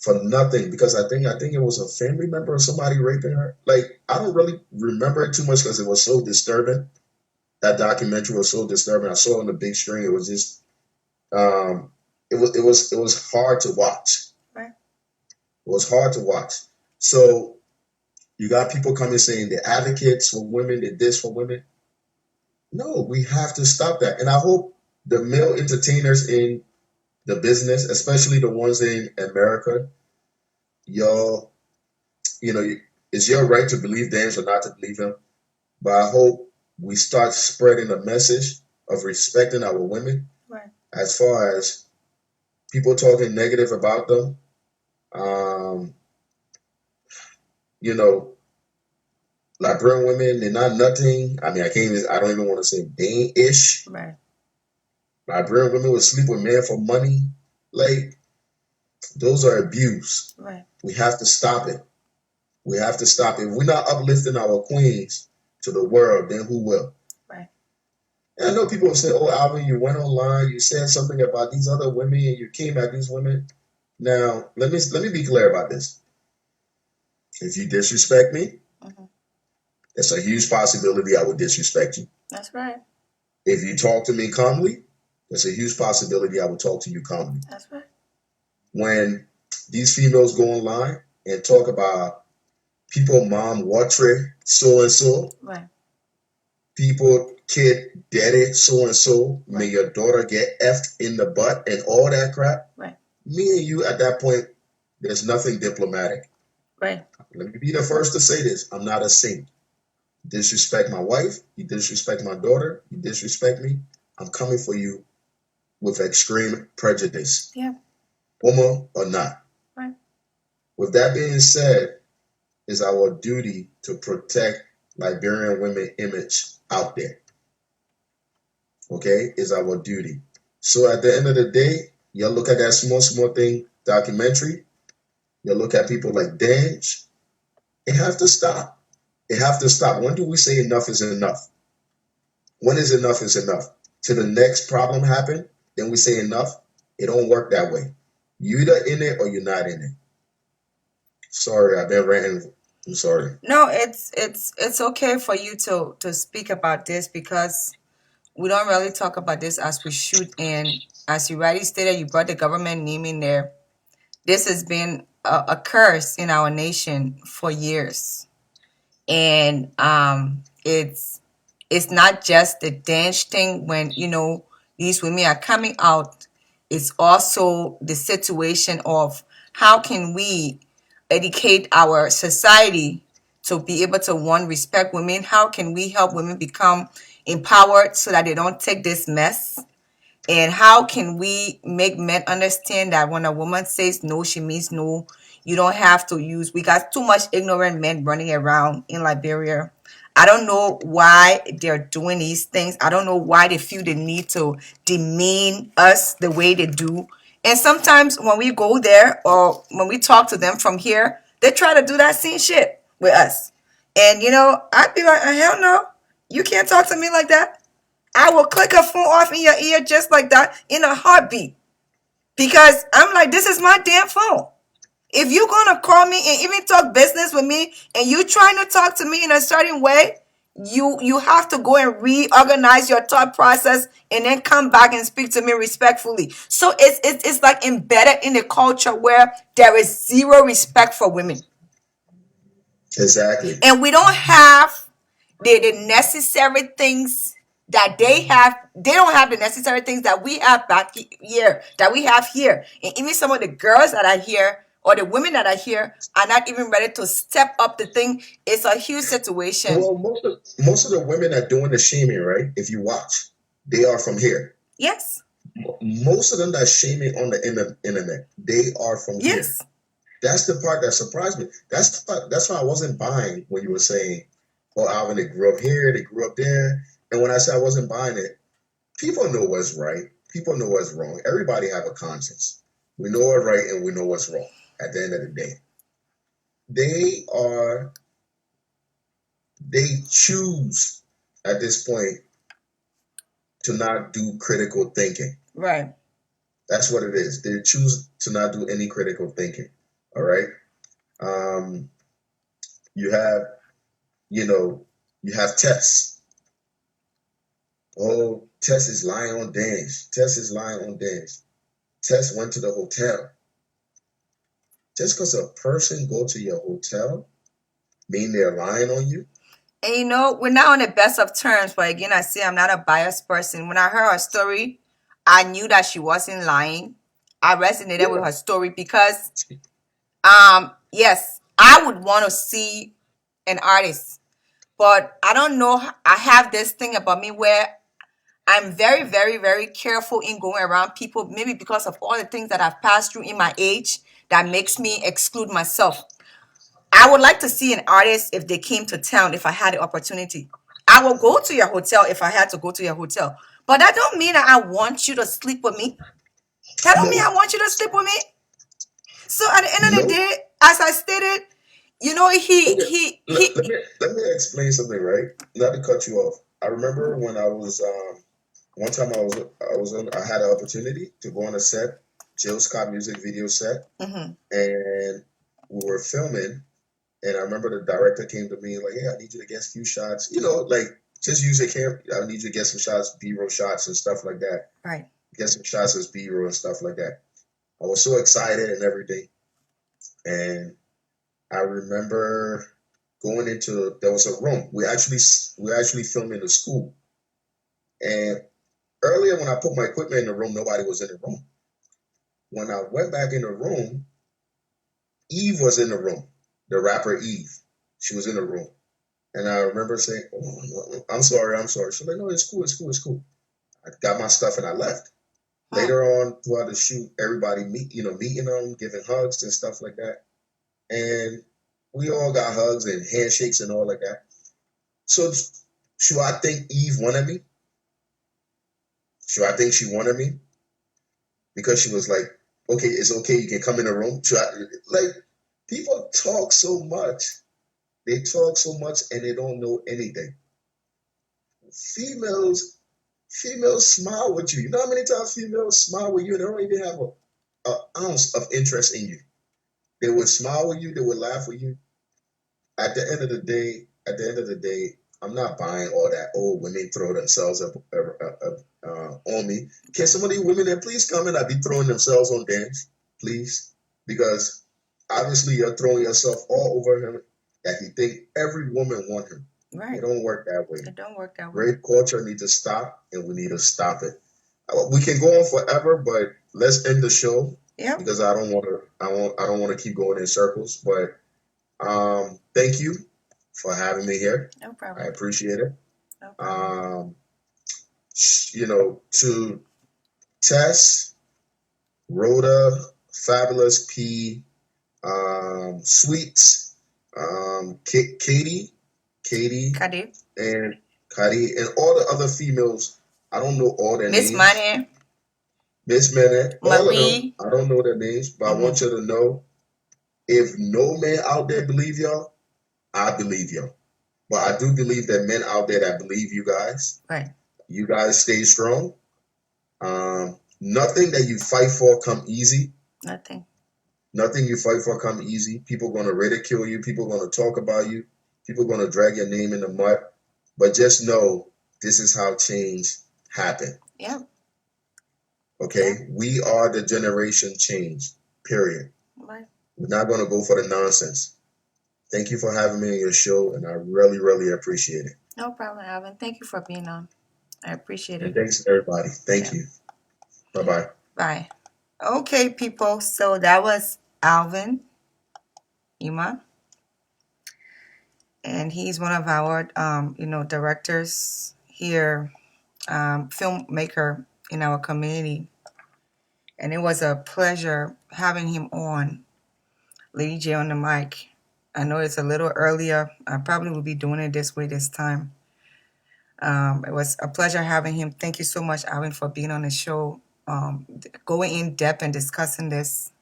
For nothing, because I think it was a family member or somebody raping her. Like, I don't really remember it too much because it was so disturbing. That documentary was so disturbing. I saw it on the big screen. It was just it was hard to watch. Right. It was hard to watch. So you got people coming saying they're advocates for women, they're this for women. No, we have to stop that. And I hope the male entertainers in the business, especially the ones in America, y'all, you know, it's your right to believe Daniels or not to believe him. But I hope we start spreading a message of respecting our women. Right. As far as people talking negative about them, um, you know, Liberian women, they're not nothing. I mean, I don't even want to say Dane-ish. Right. Liberian women would sleep with men for money. Like, those are abuse. Right. We have to stop it. We have to stop it. If we're not uplifting our queens to the world, then who will? Right. And I know people will say, "Oh, Alvin, you went online, you said something about these other women, and you came at these women." Now, let me be clear about this. If you disrespect me, Mm-hmm. it's a huge possibility I would disrespect you. That's right. If you talk to me calmly, there's a huge possibility I would talk to you calmly. That's right. When these females go online and talk about people, mom, watre, so and so, Right. people, kid, daddy, so and so, may Right. your daughter get effed in the butt and all that crap. Right. Me and you at that point, there's nothing diplomatic. Right. Let me be the first to say this. I'm not a saint. Disrespect my wife, you disrespect my daughter, you disrespect me, I'm coming for you with extreme prejudice. Yeah. Homo or not. Right. With that being said, it's our duty to protect Liberian women image out there. Okay? It's our duty. So at the end of the day, you look at that small thing documentary, you look at people like Dange, it have to stop. It have to stop. When do we say enough is enough? When is enough is enough? Till the next problem happen, then we say enough. It don't work that way. You either in it or you're not in it. Sorry, I've been ranting. I'm sorry. No, it's okay for you to speak about this because we don't really talk about this as we should. And as you rightly stated, you brought the government name in there. This has been a curse in our nation for years, and it's not just the dance thing when these women are coming out it's also the situation of how can we educate our society to be able to, one, respect women. How can we help women become empowered so that they don't take this mess? And how can we make men understand that when a woman says no, she means no? You don't have to use. We got too much ignorant men running around in Liberia. I don't know why they're doing these things. I don't know why they feel the need to demean us the way they do. And sometimes when we go there or when we talk to them from here, they try to do that same shit with us. And I'd be like, hell no, you can't talk to me like that. I will click a phone off in your ear just like that in a heartbeat. Because I'm like, this is my damn phone. If you're going to call me and even talk business with me and you trying to talk to me in a certain way, you have to go and reorganize your thought process and then come back and speak to me respectfully. So it's like embedded in a culture where there is zero respect for women. Exactly. And we don't have the necessary things that they have. They don't have the necessary things that we have back here, that we have here. And even some of the girls that are here or the women that are here are not even ready to step up the thing. It's a huge situation. Well, most of the women that doing the shaming, right? If you watch, they are from here. Yes. Most of them that shaming on the internet, they are from here. Yes. That's the part that surprised me. That's why I wasn't buying when you were saying, "Oh, Alvin, they grew up here, they grew up there." And when I said I wasn't buying it, people know what's right. People know what's wrong. Everybody have a conscience. We know what's right and we know what's wrong. At the end of the day, they choose at this point to not do critical thinking. Right. That's what it is. They choose to not do any critical thinking. All right. Um, you have, you know, you have Tess. Oh, Tess is lying on Dash. Tess is lying on Dash. Tess went to the hotel. Just because a person go to your hotel, mean they're lying on you? And we're not on the best of terms, but again, I say I'm not a biased person. When I heard her story, I knew that she wasn't lying. I resonated with Yeah. her story because yes, I would want to see an artist, but I don't know. I have this thing about me where I'm very, very, very careful in going around people, maybe because of all the things that I've passed through in my age that makes me exclude myself. I would like to see an artist if they came to town, if I had the opportunity. I will go to your hotel if I had to go to your hotel. But that don't mean that I want you to sleep with me. That don't mean I Nope. want you to sleep with me. So at the end of the Nope. day, as I stated, he Okay. he Let, he let me let me explain something, right? Not to cut you off. I remember when I was one time I had an opportunity to go on a set, Jill Scott music video set, mm-hmm. and we were filming. And I remember the director came to me like, "Hey, I need you to get a few shots. Like just use your camera. I need you to get some shots, B-roll shots and stuff like that. Right. Get some shots as B-roll and stuff like that." I was so excited and everything. And I remember going into there was a room. We actually filmed in the school. And earlier when I put my equipment in the room, nobody was in the room. When I went back in the room, Eve was in the room. The rapper Eve. She was in the room. And I remember saying, "Oh, I'm sorry, I'm sorry." She's like, "No, it's cool, it's cool, it's cool." I got my stuff and I left. Huh. Later on, throughout the shoot, everybody meeting them, giving hugs and stuff like that. And we all got hugs and handshakes and all like that. So should I think Eve wanted me? Should I think she wanted me? Because she was like, "Okay, it's okay, you can come in the room." Like, people talk so much. They talk so much and they don't know anything. Females females smile with you. You know how many times females smile with you and they don't even have a ounce of interest in you. They would smile with you, they would laugh with you. At the end of the day, I'm not buying all that. Oh, women throw themselves on me. Can some of these women then please come and not be throwing themselves on dance, please? Because obviously you're throwing yourself all over him that he think every woman want him. It Right. don't work that way. It don't work that way. Rape culture needs to stop, and we need to stop it. We can go on forever, but let's end the show Yep. because I don't want to keep going in circles. But thank you for having me here. No I problem. appreciate it. No problem. Um, to Tess, Rhoda, Fabulous P, Sweets, Katie, Kadi. and Kadi, and all the other females. I don't know all their Miss names. Money. Miss Minute, all of them. Marie. I don't know their names, but I Mm-hmm. want you to know if no man out there believe y'all, I believe y'all. But I do believe that men out there that believe you guys, Right. you guys stay strong. Nothing that you fight for come easy. Nothing. Nothing you fight for come easy. People gonna ridicule you. People gonna talk about you. People gonna drag your name in the mud. But just know this is how change happen. Yep. Yep. Okay, we are the generation change. Period. Right. We're not gonna go for the nonsense. Thank you for having me on your show, and I really, really appreciate it. No problem, Alvin. Thank you for being on. I appreciate And it. thanks everybody. Thank Yeah. you. Bye bye. Bye. Okay, people. So that was Alvin Nyemah, and he's one of our, directors here, filmmaker in our community. And it was a pleasure having him on. Lady J on the mic. I know it's a little earlier. I probably will be doing it this way this time. It was a pleasure having him. Thank you so much, Alvin, for being on the show. Going in depth and discussing this,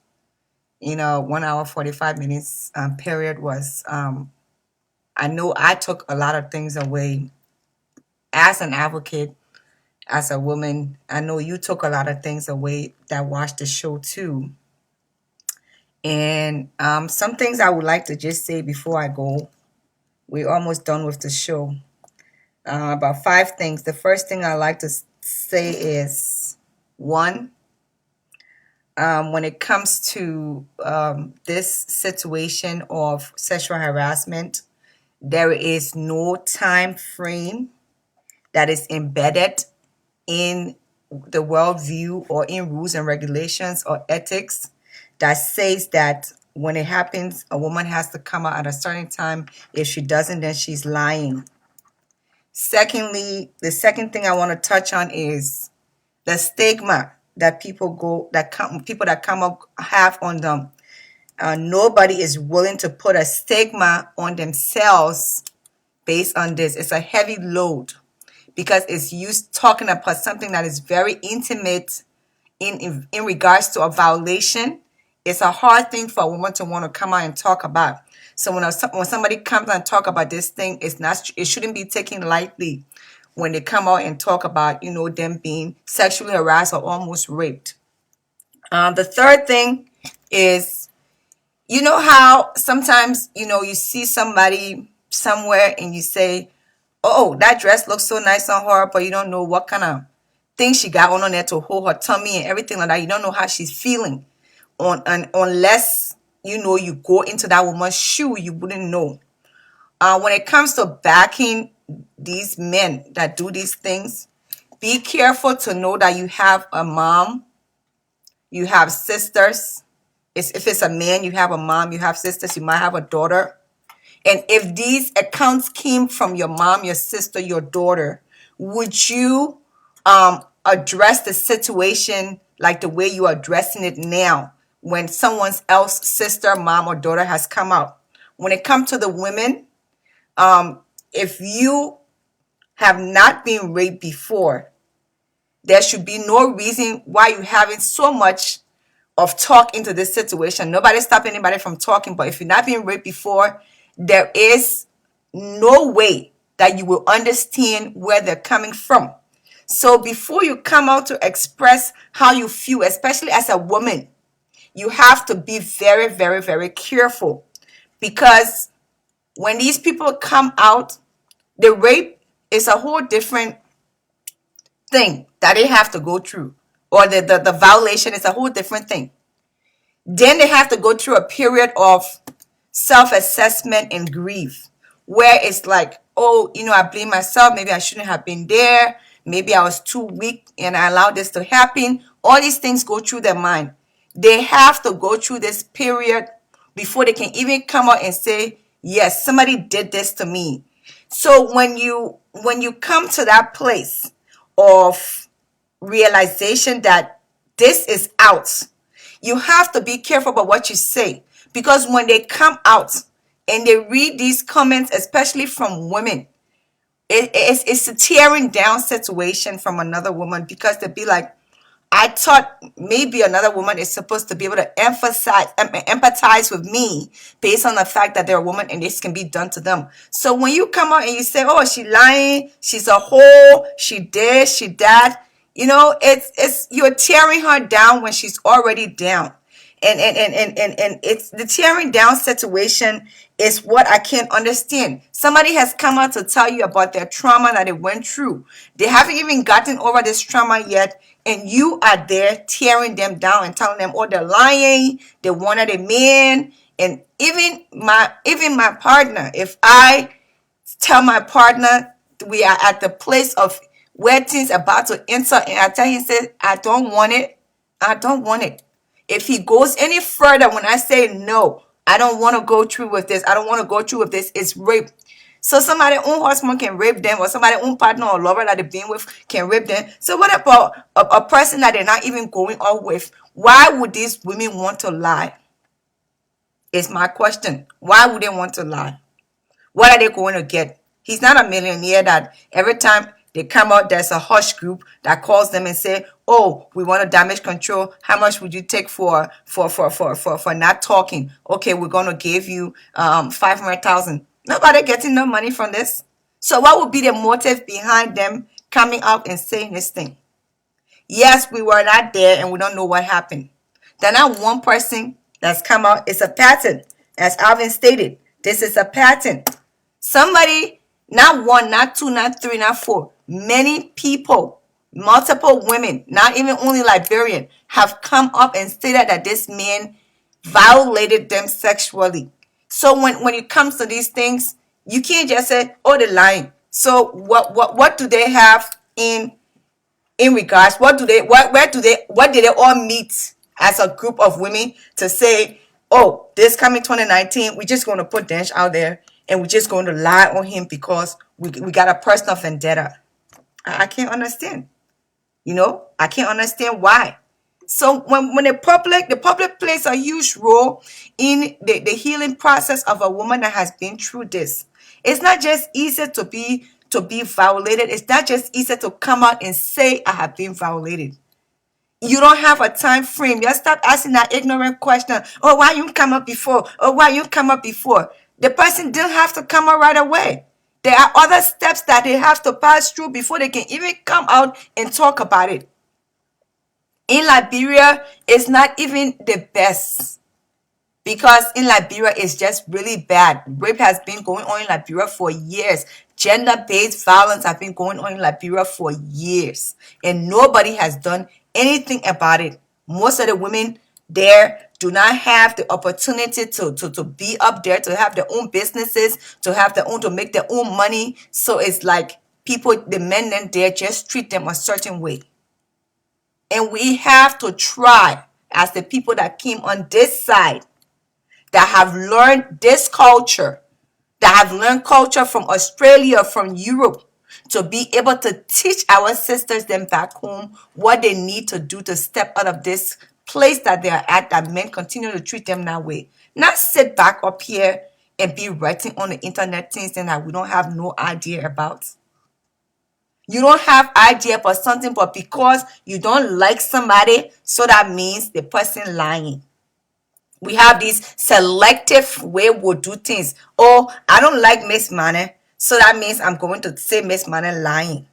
1 hour 45 minutes period was. I know I took a lot of things away as an advocate, as a woman. I know you took a lot of things away that watched the show too. And some things I would like to just say before I go. We're almost done with the show. About 5 things. The first thing I like to say is one, when it comes to this situation of sexual harassment, there is no time frame that is embedded in the worldview or in rules and regulations or ethics that says that when it happens, a woman has to come out at a certain time. If she doesn't, then she's lying. Secondly, the second thing I want to touch on is the stigma that people that come up have on them. Nobody is willing to put a stigma on themselves based on this. It's a heavy load because it's used talking about something that is very intimate in regards to a violation. It's a hard thing for a woman to want to come out and talk about. So when somebody comes and talk about this thing, it shouldn't be taken lightly when they come out and talk about them being sexually harassed or almost raped. The third thing is, how sometimes you see somebody somewhere and you say, oh, that dress looks so nice on her, but you don't know what kind of thing she got on there to hold her tummy and everything like that. You don't know how she's feeling. Unless you go into that woman's shoe, you wouldn't know. When it comes to backing these men that do these things, be careful to know that you have a mom, you have sisters. If it's a man, you have a mom, you have sisters, you might have a daughter. And if these accounts came from your mom, your sister, your daughter, would you address the situation like the way you are addressing it now when someone else's sister, mom, or daughter has come out? When it comes to the women, if you have not been raped before, there should be no reason why you're having so much of talk into this situation. Nobody stop anybody from talking, but if you're not being raped before, there is no way that you will understand where they're coming from. So before you come out to express how you feel, especially as a woman, you have to be very, very, very careful, because when these people come out, the rape is a whole different thing that they have to go through, or the violation is a whole different thing. Then they have to go through a period of self-assessment and grief, where it's like, oh, I blame myself. Maybe I shouldn't have been there. Maybe I was too weak and I allowed this to happen. All these things go through their mind. They have to go through this period before they can even come out and say, yes, somebody did this to me. So when you come to that place of realization that this is out, you have to be careful about what you say, because when they come out and they read these comments, especially from women, it's a tearing down situation from another woman, because they'll be like, I thought maybe another woman is supposed to be able to empathize with me based on the fact that they're a woman and this can be done to them. So when you come out and you say, "Oh, she lying, she's a whore, she this, she that," it's you're tearing her down when she's already down. And it's the tearing down situation is what I can't understand. Somebody has come out to tell you about their trauma that they went through. They haven't even gotten over this trauma yet, and you are there tearing them down and telling them, oh, they're lying, they wanted a man. And even my partner, if I tell my partner we are at the place of where things about to enter, and I tell him, say, I don't want it, I don't want it. If he goes any further, when I say no, I don't want to go through with this, I don't want to go through with this, it's rape. So somebody own husband can rape them, or somebody own partner or lover that they've been with can rape them. So what about a person that they're not even going out with? Why would these women want to lie? Is my question. Why would they want to lie? What are they going to get? He's not a millionaire that every time they come out, there's a hush group that calls them and say, oh, we want to damage control. How much would you take for not talking? Okay, we're going to give you 500,000. Nobody getting no money from this. So what would be the motive behind them coming out and saying this thing? Yes, we were not there and we don't know what happened. They're not one person that's come out. It's a pattern. As Alvin stated, this is a pattern. Somebody, not one, not two, not three, not four, many people, multiple women, not even only Liberian, have come up and stated that this man violated them sexually. So when it comes to these things, you can't just say, oh, they're lying. So what do they have in regards? What do they all meet as a group of women to say, oh, this coming 2019, we're just going to put Dench out there and we're just going to lie on him because we got a personal vendetta? I can't understand. I can't understand why. So when the public plays a huge role in the healing process of a woman that has been through this. It's not just easy to be violated. It's not just easy to come out and say I have been violated. You don't have a time frame. Just stop asking that ignorant question. Oh, why you come up before? Oh, why you come up before? The person didn't have to come out right away. There are other steps that they have to pass through before they can even come out and talk about it. In Liberia, it's not even the best, because in Liberia, it's just really bad. Rape has been going on in Liberia for years. Gender-based violence has been going on in Liberia for years, and nobody has done anything about it. Most of the women there do not have the opportunity to be up there, to have their own businesses, to make their own money. So it's like the men then there just treat them a certain way. And we have to try, as the people that came on this side, that have learned this culture, that have learned culture from Australia, from Europe, to be able to teach our sisters then back home what they need to do to step out of this place that they are at, that men continue to treat them that way. Not sit back up here and be writing on the internet things that we don't have no idea about. You don't have idea about something, but because you don't like somebody, so that means the person lying. We have this selective way we do things. Oh, I don't like Miss Money, so that means I'm going to say Miss Money lying.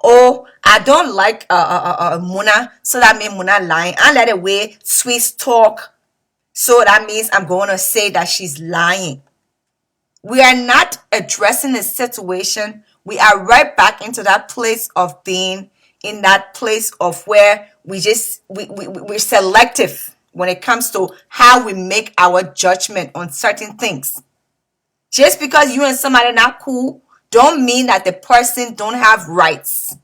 Oh, I don't like Muna, so that means Muna lying. I let the way Swiss talk, so that means I'm going to say that she's lying. We are not addressing the situation. We are right back into that place of being in that place of where we're selective when it comes to how we make our judgment on certain things. Just because you and somebody not cool don't mean that the person don't have rights.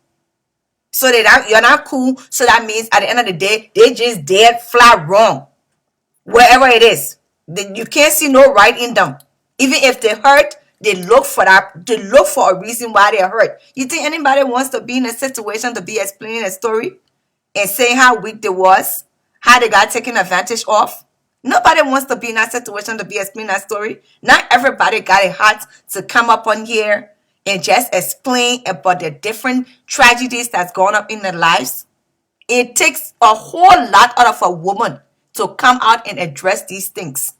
So you're not cool. So that means at the end of the day, they just dead flat wrong. Wherever it is, you can't see no right in them. Even if they hurt, they look for that. They look for a reason why they're hurt. You think anybody wants to be in a situation to be explaining a story and saying how weak they was, how they got taken advantage of? Nobody wants to be in that situation to be explaining that story. Not everybody got a heart to come up on here and just explain about the different tragedies that's gone up in their lives. It takes a whole lot out of a woman to come out and address these things.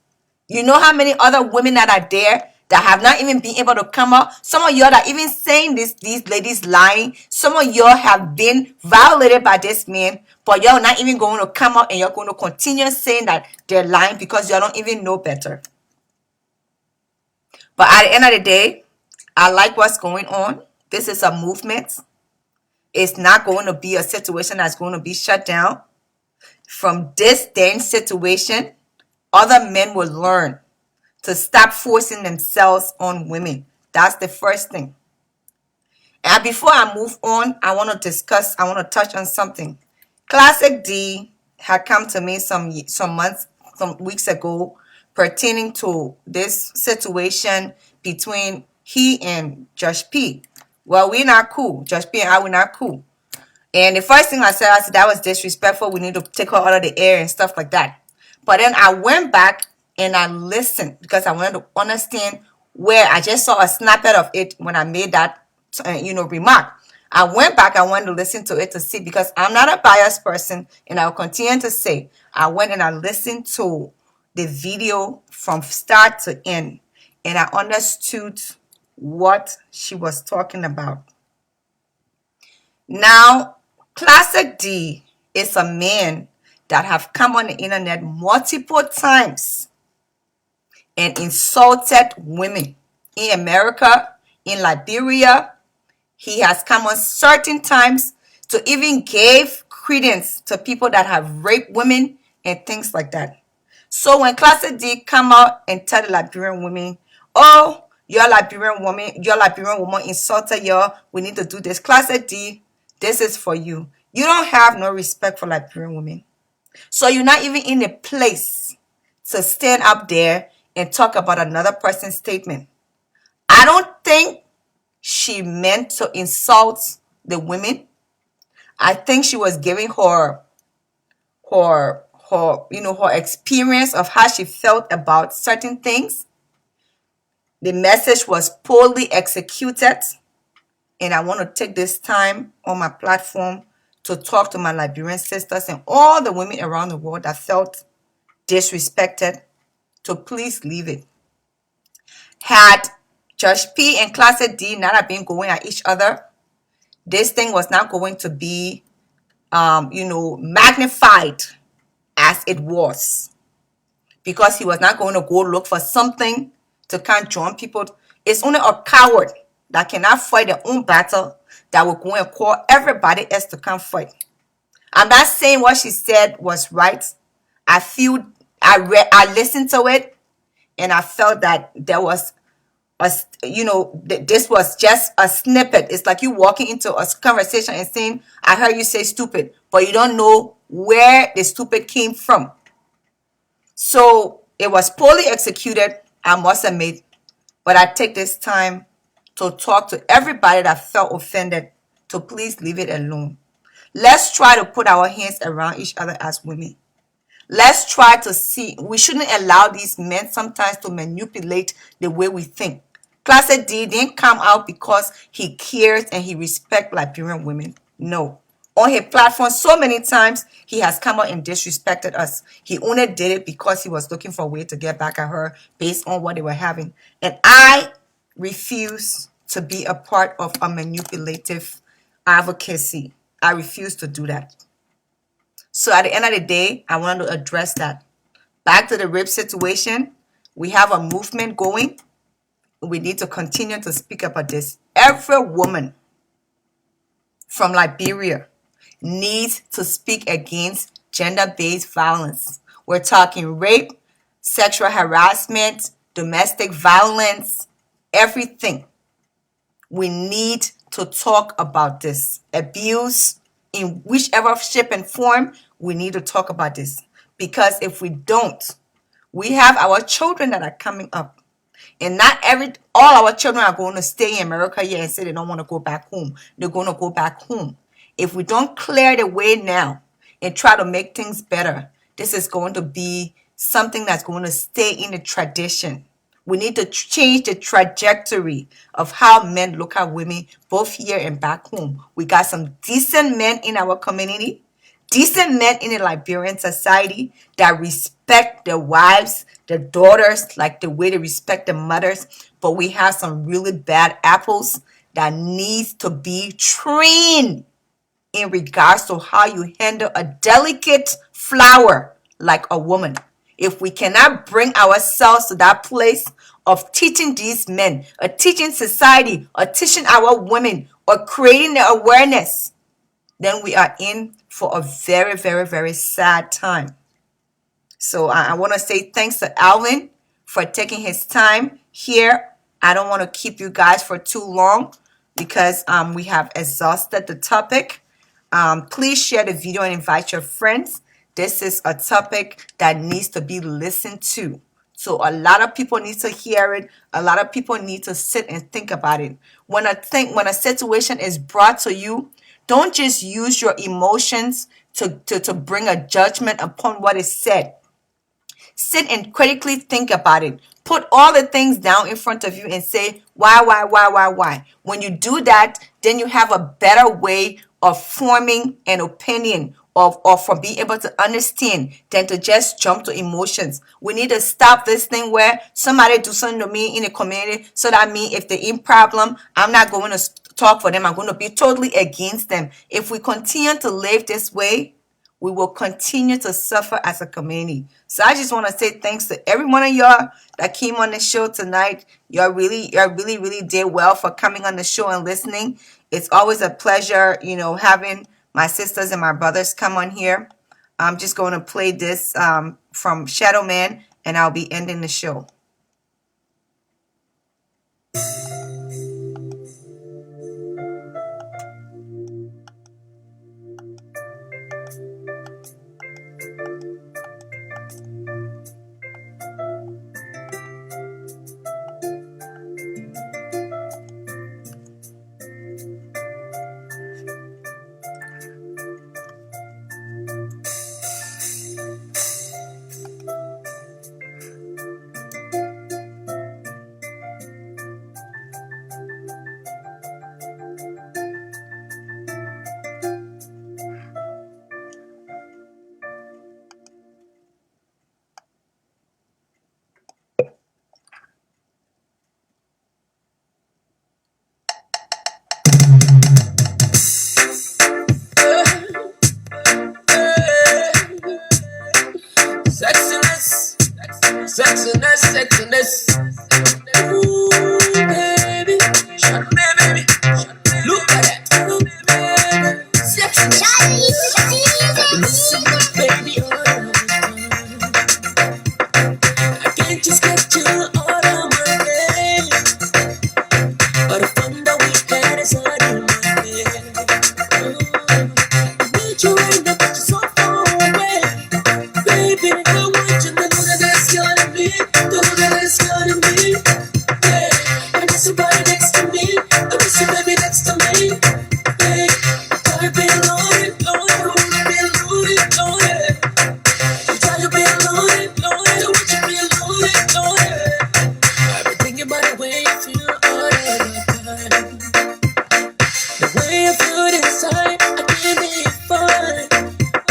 You know how many other women that are there that have not even been able to come out? Some of y'all are even saying these ladies lying. Some of y'all have been violated by this man, but y'all not even going to come out and you're going to continue saying that they're lying because y'all don't even know better. But at the end of the day, I like what's going on. This is a movement. It's not going to be a situation that's going to be shut down. From this then situation, other men will learn to stop forcing themselves on women. That's the first thing. And before I move on, I want to touch on something. Classic D had come to me some weeks ago pertaining to this situation between he and Josh P. Well, we're not cool. Josh P and I were not cool. And the first thing I said that was disrespectful. We need to take her out of the air and stuff like that. But then I went back and I listened because I wanted to understand where I just saw a snippet of it when I made that, remark. I went back. I wanted to listen to it to see because I'm not a biased person, and I'll continue to say I went and I listened to the video from start to end, and I understood what she was talking about. Now, Classic D is a man that have come on the internet multiple times and insulted women in America, in Liberia. He has come on certain times to even give credence to people that have raped women and things like that. So when Classic D come out and tell the Liberian women, oh, your Liberian woman insulted y'all, we need to do this. Classic D, this is for you. You don't have no respect for Liberian women. So you're not even in a place to stand up there and talk about another person's statement. I don't think she meant to insult the women. I think she was giving her experience of how she felt about certain things. The message was poorly executed. And I want to take this time on my platform to talk to my Liberian sisters and all the women around the world that felt disrespected to please leave it. Had Judge P and Classic D not have been going at each other, this thing was not going to be, magnified as it was. Because he was not going to go look for something to kind of join people. It's only a coward that cannot fight their own battle that will go and call everybody else to come fight. I'm not saying what she said was right. I listened to it and I felt that there was this was just a snippet. It's like you walking into a conversation and saying, I heard you say stupid, but you don't know where the stupid came from. So it was poorly executed, I must admit, but I take this time to talk to everybody that felt offended to please leave it alone. Let's try to put our hands around each other as women. Let's try to see. We shouldn't allow these men sometimes to manipulate the way we think. Classic D didn't come out because he cares and he respects Liberian women. No. On his platform, so many times he has come out and disrespected us. He only did it because he was looking for a way to get back at her based on what they were having. And I refuse to be a part of a manipulative advocacy. I refuse to do that. So at the end of the day, I wanted to address that. Back to the rape situation, we have a movement going. We need to continue to speak about this. Every woman from Liberia needs to speak against gender-based violence. We're talking rape, sexual harassment, domestic violence, everything. We need to talk about this. Abuse, in whichever shape and form, we need to talk about this. Because if we don't, we have our children that are coming up. And not all our children are going to stay in America here and say they don't want to go back home. They're going to go back home. If we don't clear the way now and try to make things better, this is going to be something that's going to stay in the tradition. We need to change the trajectory of how men look at women, both here and back home. We got some decent men in our community, decent men in the Liberian society that respect their wives, their daughters, like the way they respect their mothers. But we have some really bad apples that needs to be trained in regards to how you handle a delicate flower like a woman. If we cannot bring ourselves to that place of teaching these men, or teaching society, or teaching our women, or creating the awareness, then we are in for a very, very, very sad time. So I want to say thanks to Alvin for taking his time here. I don't want to keep you guys for too long because we have exhausted the topic. Please share the video and invite your friends. This is a topic that needs to be listened to. So a lot of people need to hear it. A lot of people need to sit and think about it. When a situation is brought to you, don't just use your emotions to bring a judgment upon what is said. Sit and critically think about it. Put all the things down in front of you and say, why? When you do that, then you have a better way of forming an opinion or from being able to understand than to just jump to emotions. We need to stop this thing where somebody do something to me in the community, so that means if they're in problem, I'm not going to talk for them. I'm going to be totally against them. If we continue to live this way, we will continue to suffer as a community. So I just want to say thanks to every one of y'all that came on the show tonight. Y'all really did well for coming on the show and listening. It's always a pleasure, having my sisters and my brothers come on here. I'm just going to play this from Shadow Man, and I'll be ending the show. Sexiness. Ooh, baby. Shut me, baby. Look at that. Ooh, baby. Sexiness. Listen, baby. I can't just get you out of my head. But the fun that we had is out of my head. I need you right now, but you're so far away. Baby, I want you to know that that's gonna be. It's gonna be, yeah. I miss somebody next to me. I miss you, baby, next to me. Hey, I've been loaded, don't yeah. You try to be loaded, don't want you be loaded. I've been thinking about the way you feel all the time. The way you feel inside, I can't be fine.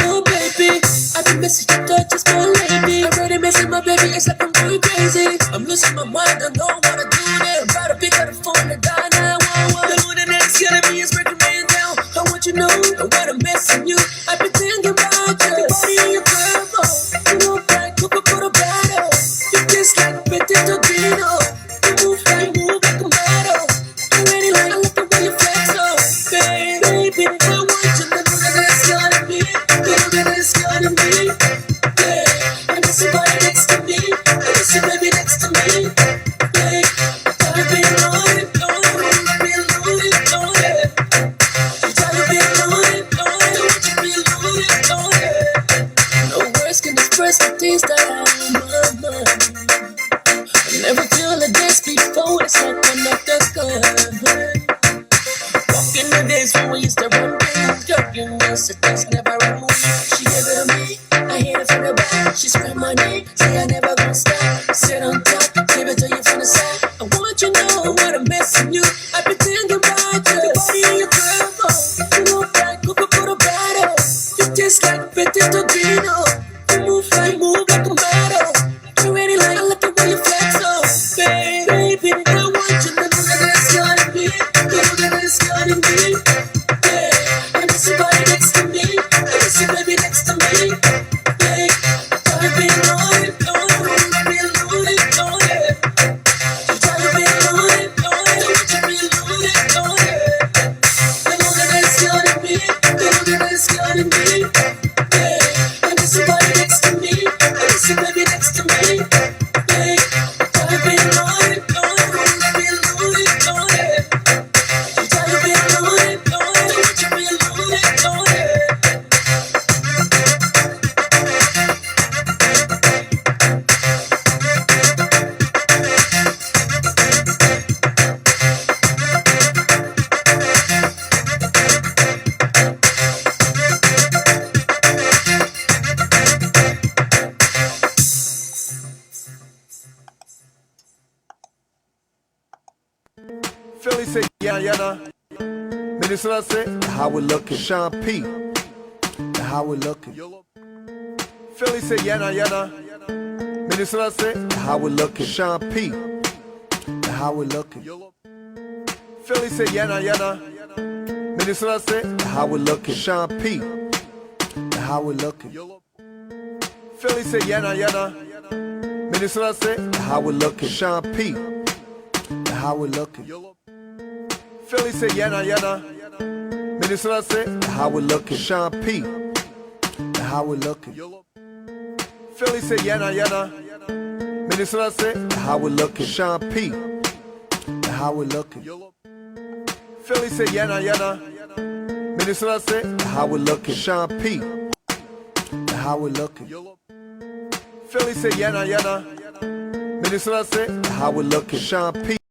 Oh, baby, I've been missing your touches, my lady. I'm already missing my baby, it's like I'm going crazy. I'm losing my mind, I don't know what to do there. I'm about to pick up the phone and dial 911. The one that's gonna be is breaking me down. I want you to know I wanna missing you. I've been thinking about you. Your body and your curve, you look like Coca-Cola battle. You taste like potato Dino. You move like a model. I'm ready like I like the way you flex up. Baby, I want you to know that it's gonna be. That it's gonna be. Yeah, I miss somebody next to me. I baby next to me, hey, I've been loaded, don't yeah. You try to be loaded, me. Say I never gonna stop. Sit on top, give it to you from the side. I want you to know what I'm missing you. I pretend you're righteous. Body in your curve, you move like Coca-Cola bottle. You taste like Petit Todino. Move like a model. You ready like I look at when you flex, oh baby, I want you to know that it's gonna be, know that it's gonna be. Yeah, and it's somebody next to me, and it's your baby next to me. Yeah, try to be lonely, be lonely, you try to be lonely, don't want you to be lonely, you know that it's gonna be, you know that it's gonna be. Yeah, and it's somebody next to me, and it's your baby next to me. Yeah, try to be lonely, be lonely, you try to be lonely, don't want you to be lonely. Philly say, yeah, yeah, nah. Minnesota say, how we looking? Sean P. How we looking? Philly say, yeah, nah, yeah, nah. Minnesota say, how we looking? Sean P. How we looking? Philly say, yeah, nah, yeah, nah. Minnesota say, how we looking? Sean P. How we looking? Philly say, yeah, nah, yeah, nah. Minnesota say, how we looking? Sean P. How we looking? Philly say, yeah, nah, yeah, nah. Minnesota say, how we looking? Sean P. How we looking? Philly say, yeah, nah, yeah, nah. Minnesota say, how we looking? Sean P. How we looking? Philly say, yeah, nah, yeah, nah. Minnesota say, how we looking? Sean P. How we looking? Philly say, yeah, nah, yeah, nah. Minnesota say, how we looking? Sean P.